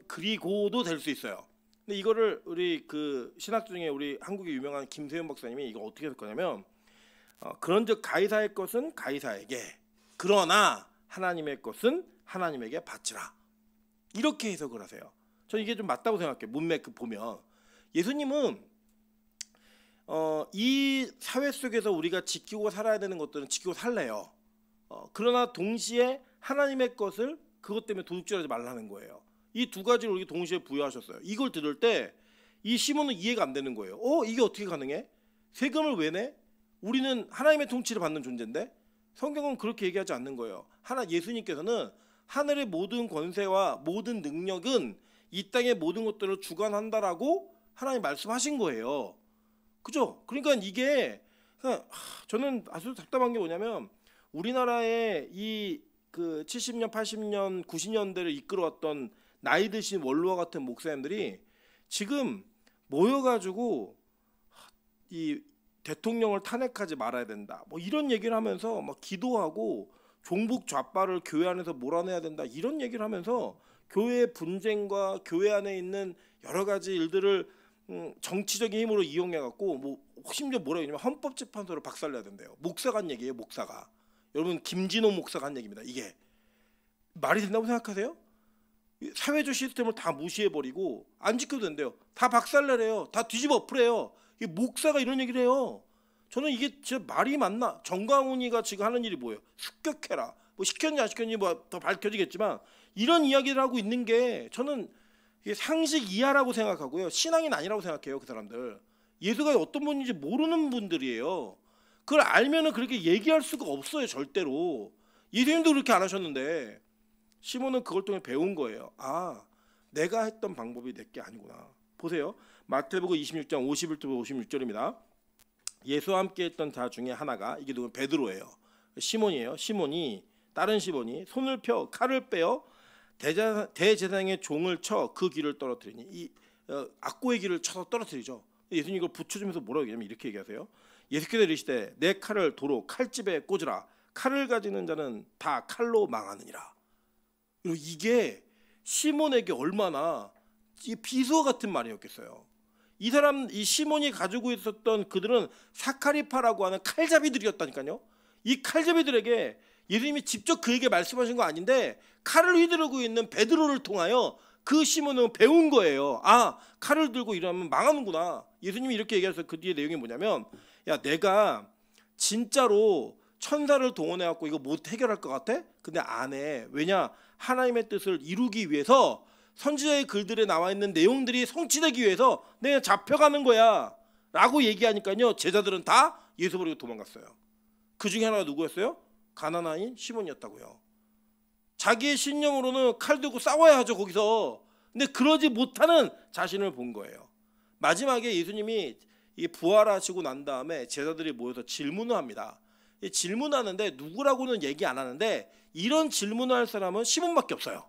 Speaker 1: 그리고도 될 수 있어요. 근데 이거를 우리 그 신학 중에 우리 한국의 유명한 김세윤 박사님이 이거 어떻게 했을 거냐면 그런즉 가이사의 것은 가이사에게, 그러나 하나님의 것은 하나님에게 바치라. 이렇게 해석을 하세요. 저 이게 좀 맞다고 생각해요. 문맥 보면 예수님은 이 사회 속에서 우리가 지키고 살아야 되는 것들은 지키고 살래요. 그러나 동시에 하나님의 것을 그것 때문에 도둑질하지 말라는 거예요. 이 두 가지를 우리 동시에 부여하셨어요. 이걸 들을 때 이 시몬은 이해가 안 되는 거예요. 이게 어떻게 가능해? 세금을 왜 내? 우리는 하나님의 통치를 받는 존재인데? 성경은 그렇게 얘기하지 않는 거예요. 예수님께서는 하늘의 모든 권세와 모든 능력은 이 땅의 모든 것들을 주관한다라고 하나님 말씀하신 거예요. 그죠? 그러니까 이게 저는 아주 답답한 게 뭐냐면 우리나라의 이 그 70년, 80년, 90년대를 이끌어왔던 나이 드신 원로와 같은 목사님들이 지금 모여가지고 이 대통령을 탄핵하지 말아야 된다, 뭐 이런 얘기를 하면서 막 기도하고 종북 좌파를 교회 안에서 몰아내야 된다, 이런 얘기를 하면서 교회의 분쟁과 교회 안에 있는 여러 가지 일들을 정치적인 힘으로 이용해갖고 뭐 심지어 뭐라고 하냐면 헌법재판소를 박살내야 된대요. 목사가 한 얘기예요. 목사가. 여러분 김진호 목사가 한 얘기입니다. 이게 말이 된다고 생각하세요? 사회적 시스템을 다 무시해버리고 안 지켜도 된대요. 다 박살내래요. 다 뒤집어 엎으래요. 이 목사가 이런 얘기를 해요. 저는 이게 진짜 말이 맞나? 정광훈이가 지금 하는 일이 뭐예요? 습격해라. 뭐 시켰는지 안 시켰는지 뭐 더 밝혀지겠지만 이런 이야기를 하고 있는 게 저는 이게 상식 이하라고 생각하고요. 신앙인 아니라고 생각해요. 그 사람들. 예수가 어떤 분인지 모르는 분들이에요. 그걸 알면은 그렇게 얘기할 수가 없어요. 절대로. 예수님도 그렇게 안 하셨는데 시몬은 그걸 통해 배운 거예요. 내가 했던 방법이 내게 아니구나. 보세요. 마태복음 26장 51절 56절입니다. 예수와 함께 했던 자 중에 하나가, 이게 누구? 베드로예요. 시몬이에요. 다른 시몬이 손을 펴 칼을 빼어 대제사장의 종을 쳐 그 귀를 떨어뜨리니, 이 악고의 귀를 쳐서 떨어뜨리죠. 예수님 이걸 붙여주면서 뭐라고 얘기하냐면 이렇게 얘기하세요. 예수께서 이르시되 내 칼을 도로 칼집에 꽂으라. 칼을 가지는 자는 다 칼로 망하느니라. 이게 시몬에게 얼마나 비수어 같은 말이었겠어요. 이 시몬이 가지고 있었던 그들은 사카리파라고 하는 칼잡이들이었다니까요. 이 칼잡이들에게 예수님이 직접 그에게 말씀하신 거 아닌데 칼을 휘두르고 있는 베드로를 통하여 그 시몬은 배운 거예요. 칼을 들고 일하면 망하는구나. 예수님이 이렇게 얘기해서 그 뒤에 내용이 뭐냐면, 야, 내가 진짜로 천사를 동원해갖고 이거 못 해결할 것 같아? 근데 안 해. 왜냐? 하나님의 뜻을 이루기 위해서 선지자의 글들에 나와 있는 내용들이 성취되기 위해서 내가 잡혀가는 거야 라고 얘기하니까요, 제자들은 다 예수 버리고 도망갔어요. 그 중에 하나가 누구였어요? 가나나인 시몬이었다고요. 자기의 신념으로는 칼 들고 싸워야 하죠, 거기서. 근데 그러지 못하는 자신을 본 거예요. 마지막에 예수님이 부활하시고 난 다음에 제자들이 모여서 질문을 합니다. 질문하는데 누구라고는 얘기 안 하는데 이런 질문을 할 사람은 시몬밖에 없어요.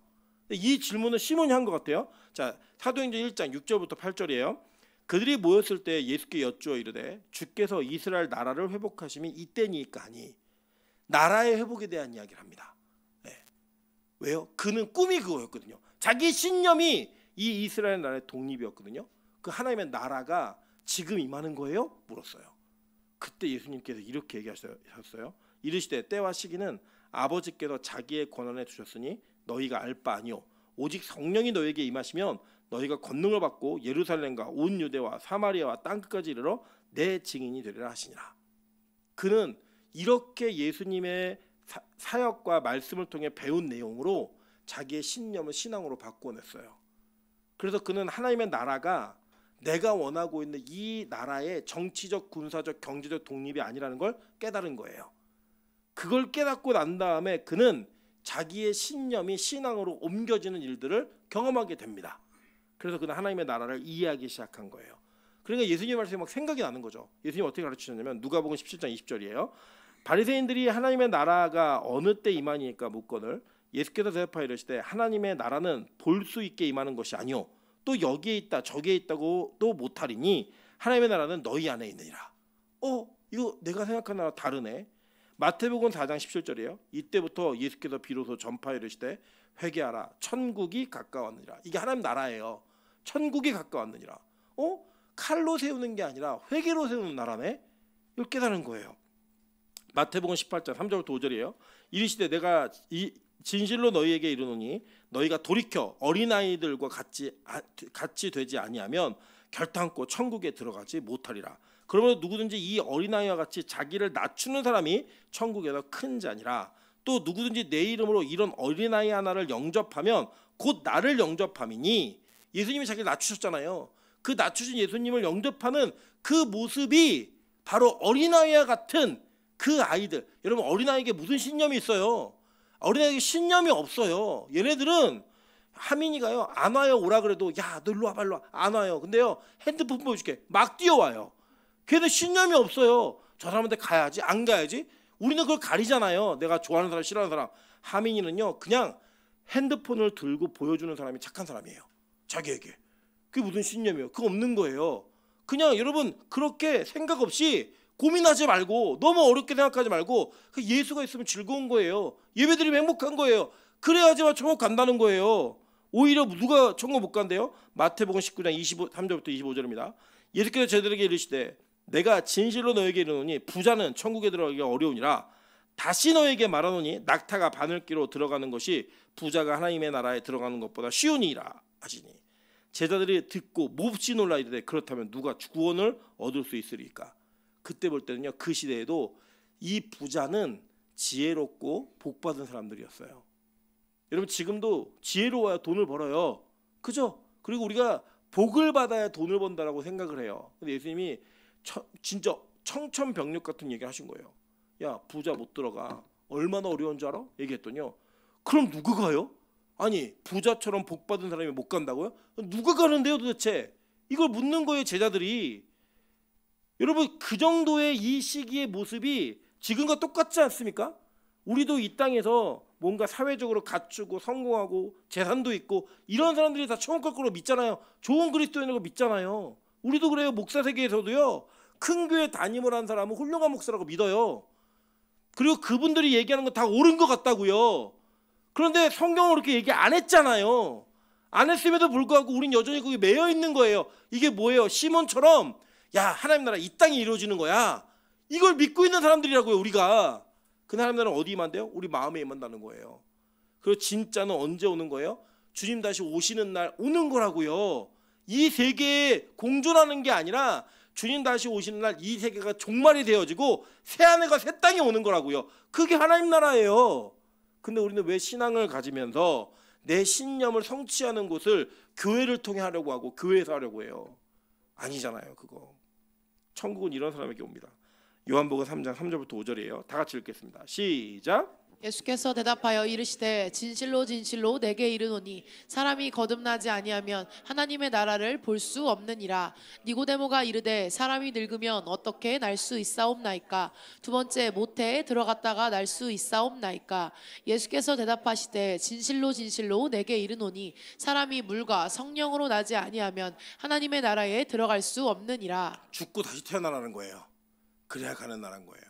Speaker 1: 이 질문을 시몬이 한 것 같아요. 자, 사도행전 1장 6절부터 8절이에요. 그들이 모였을 때 예수께 여쭈어 이르되 주께서 이스라엘 나라를 회복하심이 이때니까 하니, 나라의 회복에 대한 이야기를 합니다. 네. 왜요? 그는 꿈이 그거였거든요. 자기 신념이 이 이스라엘 나라의 독립이었거든요. 그 하나님의 나라가 지금 임하는 거예요? 물었어요. 그때 예수님께서 이렇게 얘기하셨어요. 이르시되 때와 시기는 아버지께서 자기의 권한에 두셨으니 너희가 알 바 아니요 오직 성령이 너희에게 임하시면 너희가 권능을 받고 예루살렘과 온 유대와 사마리아와 땅끝까지 이르러 내 증인이 되리라 하시니라. 그는 이렇게 예수님의 사역과 말씀을 통해 배운 내용으로 자기의 신념을 신앙으로 바꿔냈어요. 그래서 그는 하나님의 나라가 내가 원하고 있는 이 나라의 정치적, 군사적, 경제적 독립이 아니라는 걸 깨달은 거예요. 그걸 깨닫고 난 다음에 그는 자기의 신념이 신앙으로 옮겨지는 일들을 경험하게 됩니다. 그래서 그는 하나님의 나라를 이해하기 시작한 거예요. 그러니까 예수님 말씀이 막 생각이 나는 거죠. 예수님 어떻게 가르치셨냐면 누가복음 17장 20절이에요. 바리새인들이 하나님의 나라가 어느 때 임하니까 묻거늘 예수께서 대답하여 이르시되 하나님의 나라는 볼 수 있게 임하는 것이 아니요 또 여기에 있다 저기에 있다고 또 못하리니 하나님의 나라는 너희 안에 있느니라. 이거 내가 생각한 나라 다르네. 마태복음 4장 17절이에요. 이때부터 예수께서 비로소 전파하여 이르시되 회개하라 천국이 가까웠느니라. 이게 하나님 나라예요. 천국이 가까웠느니라. 칼로 세우는 게 아니라 회개로 세우는 나라네. 이걸 깨달은 거예요. 마태복음 18장 3절부터 5절이에요. 이르시되 내가 진실로 너희에게 이르노니 너희가 돌이켜 어린아이들과 같이 되지 아니하면 결단코 천국에 들어가지 못하리라. 그러므로 누구든지 이 어린아이와 같이 자기를 낮추는 사람이 천국에서 큰 자니라. 또 누구든지 내 이름으로 이런 어린아이 하나를 영접하면 곧 나를 영접함이니. 예수님이 자기를 낮추셨잖아요. 그 낮추신 예수님을 영접하는 그 모습이 바로 어린아이와 같은 그 아이들. 여러분 어린아이에게 무슨 신념이 있어요? 어린아이에게 신념이 없어요. 얘네들은 하민이가요 안 와요. 오라 그래도 야 너 일로 와봐 일로 와. 안 와요. 근데요 핸드폰 보여줄게 막 뛰어와요. 걔는 신념이 없어요. 저 사람한테 가야지 안 가야지. 우리는 그걸 가리잖아요. 내가 좋아하는 사람 싫어하는 사람. 하민이는요 그냥 핸드폰을 들고 보여주는 사람이 착한 사람이에요. 자기에게. 그게 무슨 신념이에요? 그거 없는 거예요. 그냥 여러분 그렇게 생각 없이 고민하지 말고 너무 어렵게 생각하지 말고 예수가 있으면 즐거운 거예요. 예배드리면 행복한 거예요. 그래야지만 천국 간다는 거예요. 오히려 누가 천국 못 간대요? 마태복음 19장 23절부터 25절입니다. 예수께서 저들에게 이르시되 내가 진실로 너에게 이르노니 부자는 천국에 들어가기가 어려우니라. 다시 너에게 말하노니 낙타가 바늘기로 들어가는 것이 부자가 하나님의 나라에 들어가는 것보다 쉬우니라 하시니. 제자들이 듣고 몹시 놀라 이르되 그렇다면 누가 구원을 얻을 수 있으리까. 그때 볼 때는요 그 시대에도 이 부자는 지혜롭고 복받은 사람들이었어요. 여러분 지금도 지혜로워야 돈을 벌어요. 그죠? 그리고 우리가 복을 받아야 돈을 번다라고 생각을 해요. 근데 예수님이 진짜 청천벽력 같은 얘기를 하신 거예요. 야 부자 못 들어가. 얼마나 어려운 줄 알아? 얘기했더니요. 그럼 누가 가요? 아니 부자처럼 복받은 사람이 못 간다고요? 누가 가는데요 도대체? 이걸 묻는 거예요 제자들이. 여러분 그 정도의 이 시기의 모습이 지금과 똑같지 않습니까? 우리도 이 땅에서 뭔가 사회적으로 갖추고 성공하고 재산도 있고 이런 사람들이 다 천국 갈 거로 믿잖아요. 좋은 그리스도인이라고 믿잖아요. 우리도 그래요. 목사 세계에서도요. 큰 교회 담임을 한 사람은 훌륭한 목사라고 믿어요. 그리고 그분들이 얘기하는 건 다 옳은 것 같다고요. 그런데 성경은 그렇게 얘기 안 했잖아요. 안 했음에도 불구하고 우린 여전히 거기 매여 있는 거예요. 이게 뭐예요? 시몬처럼 야 하나님 나라 이 땅이 이루어지는 거야. 이걸 믿고 있는 사람들이라고요. 우리가. 그 사람들은 어디 임한대요? 우리 마음에 임한다는 거예요. 그리고 진짜는 언제 오는 거예요? 주님 다시 오시는 날 오는 거라고요. 이 세계에 공존하는 게 아니라 주님 다시 오시는 날 이 세계가 종말이 되어지고 새 하늘과 새 땅이 오는 거라고요. 그게 하나님 나라예요. 근데 우리는 왜 신앙을 가지면서 내 신념을 성취하는 곳을 교회를 통해 하려고 하고 교회에서 하려고 해요. 아니잖아요. 그거. 천국은 이런 사람에게 옵니다. 요한복음 3장 3절부터 5절이에요. 다 같이 읽겠습니다. 시작.
Speaker 2: 예수께서 대답하여 이르시되 진실로 진실로 내게 이르노니 사람이 거듭나지 아니하면 하나님의 나라를 볼 수 없느니라. 니고데모가 이르되 사람이 늙으면 어떻게 날 수 있사옵나이까. 두 번째 모태에 들어갔다가 날 수 있사옵나이까. 예수께서 대답하시되 진실로 진실로 내게 이르노니 사람이 물과 성령으로 나지 아니하면 하나님의 나라에 들어갈 수 없느니라.
Speaker 1: 죽고 다시 태어나라는 거예요. 그래야 가는 나라인 거예요.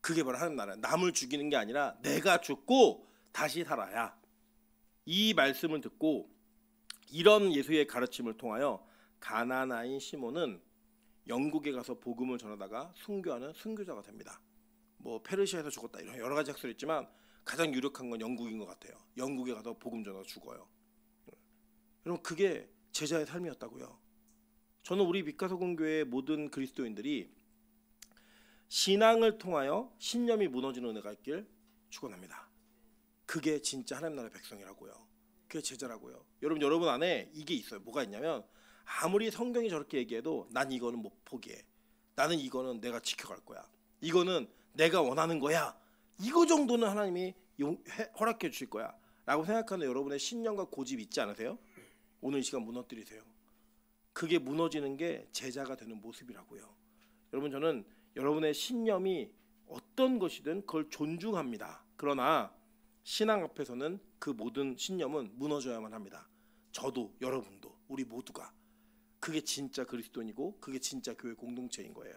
Speaker 1: 그게 바로 하나님 나라예요. 남을 죽이는 게 아니라 내가 죽고 다시 살아야. 이 말씀을 듣고 이런 예수의 가르침을 통하여 가나나인 시몬은 영국에 가서 복음을 전하다가 순교하는 순교자가 됩니다. 뭐 페르시아에서 죽었다 이런 여러 가지 학설이 있지만 가장 유력한 건 영국인 것 같아요. 영국에 가서 복음 전하다 죽어요. 여러분 그게 제자의 삶이었다고요. 저는 우리 빛가서공교회의 모든 그리스도인들이 신앙을 통하여 신념이 무너지는 은혜가 있길 축원합니다. 그게 진짜 하나님 나라의 백성이라고요. 그게 제자라고요. 여러분 안에 이게 있어요. 뭐가 있냐면 아무리 성경이 저렇게 얘기해도 난 이거는 못 포기해. 나는 이거는 내가 지켜갈 거야. 이거는 내가 원하는 거야. 이거 정도는 하나님이 허락해 주실 거야 라고 생각하는 여러분의 신념과 고집이 있지 않으세요? 오늘 이 시간 무너뜨리세요. 그게 무너지는 게 제자가 되는 모습이라고요. 여러분, 저는 여러분의 신념이 어떤 것이든 그걸 존중합니다. 그러나 신앙 앞에서는 그 모든 신념은 무너져야만 합니다. 저도, 여러분도, 우리 모두가. 그게 진짜 그리스도인이고 그게 진짜 교회 공동체인 거예요.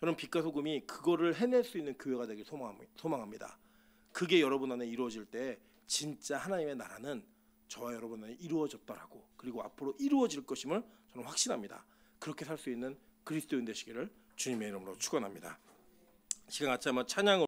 Speaker 1: 저는 빛과 소금이 그거를 해낼 수 있는 교회가 되길 소망합니다. 그게 여러분 안에 이루어질 때 진짜 하나님의 나라는 저와 여러분 안에 이루어졌더라고, 그리고 앞으로 이루어질 것임을 저는 확신합니다. 그렇게 살 수 있는 그리스도인 되시기를 주님의 이름으로 축원합니다. 시간 같이 한번 찬양을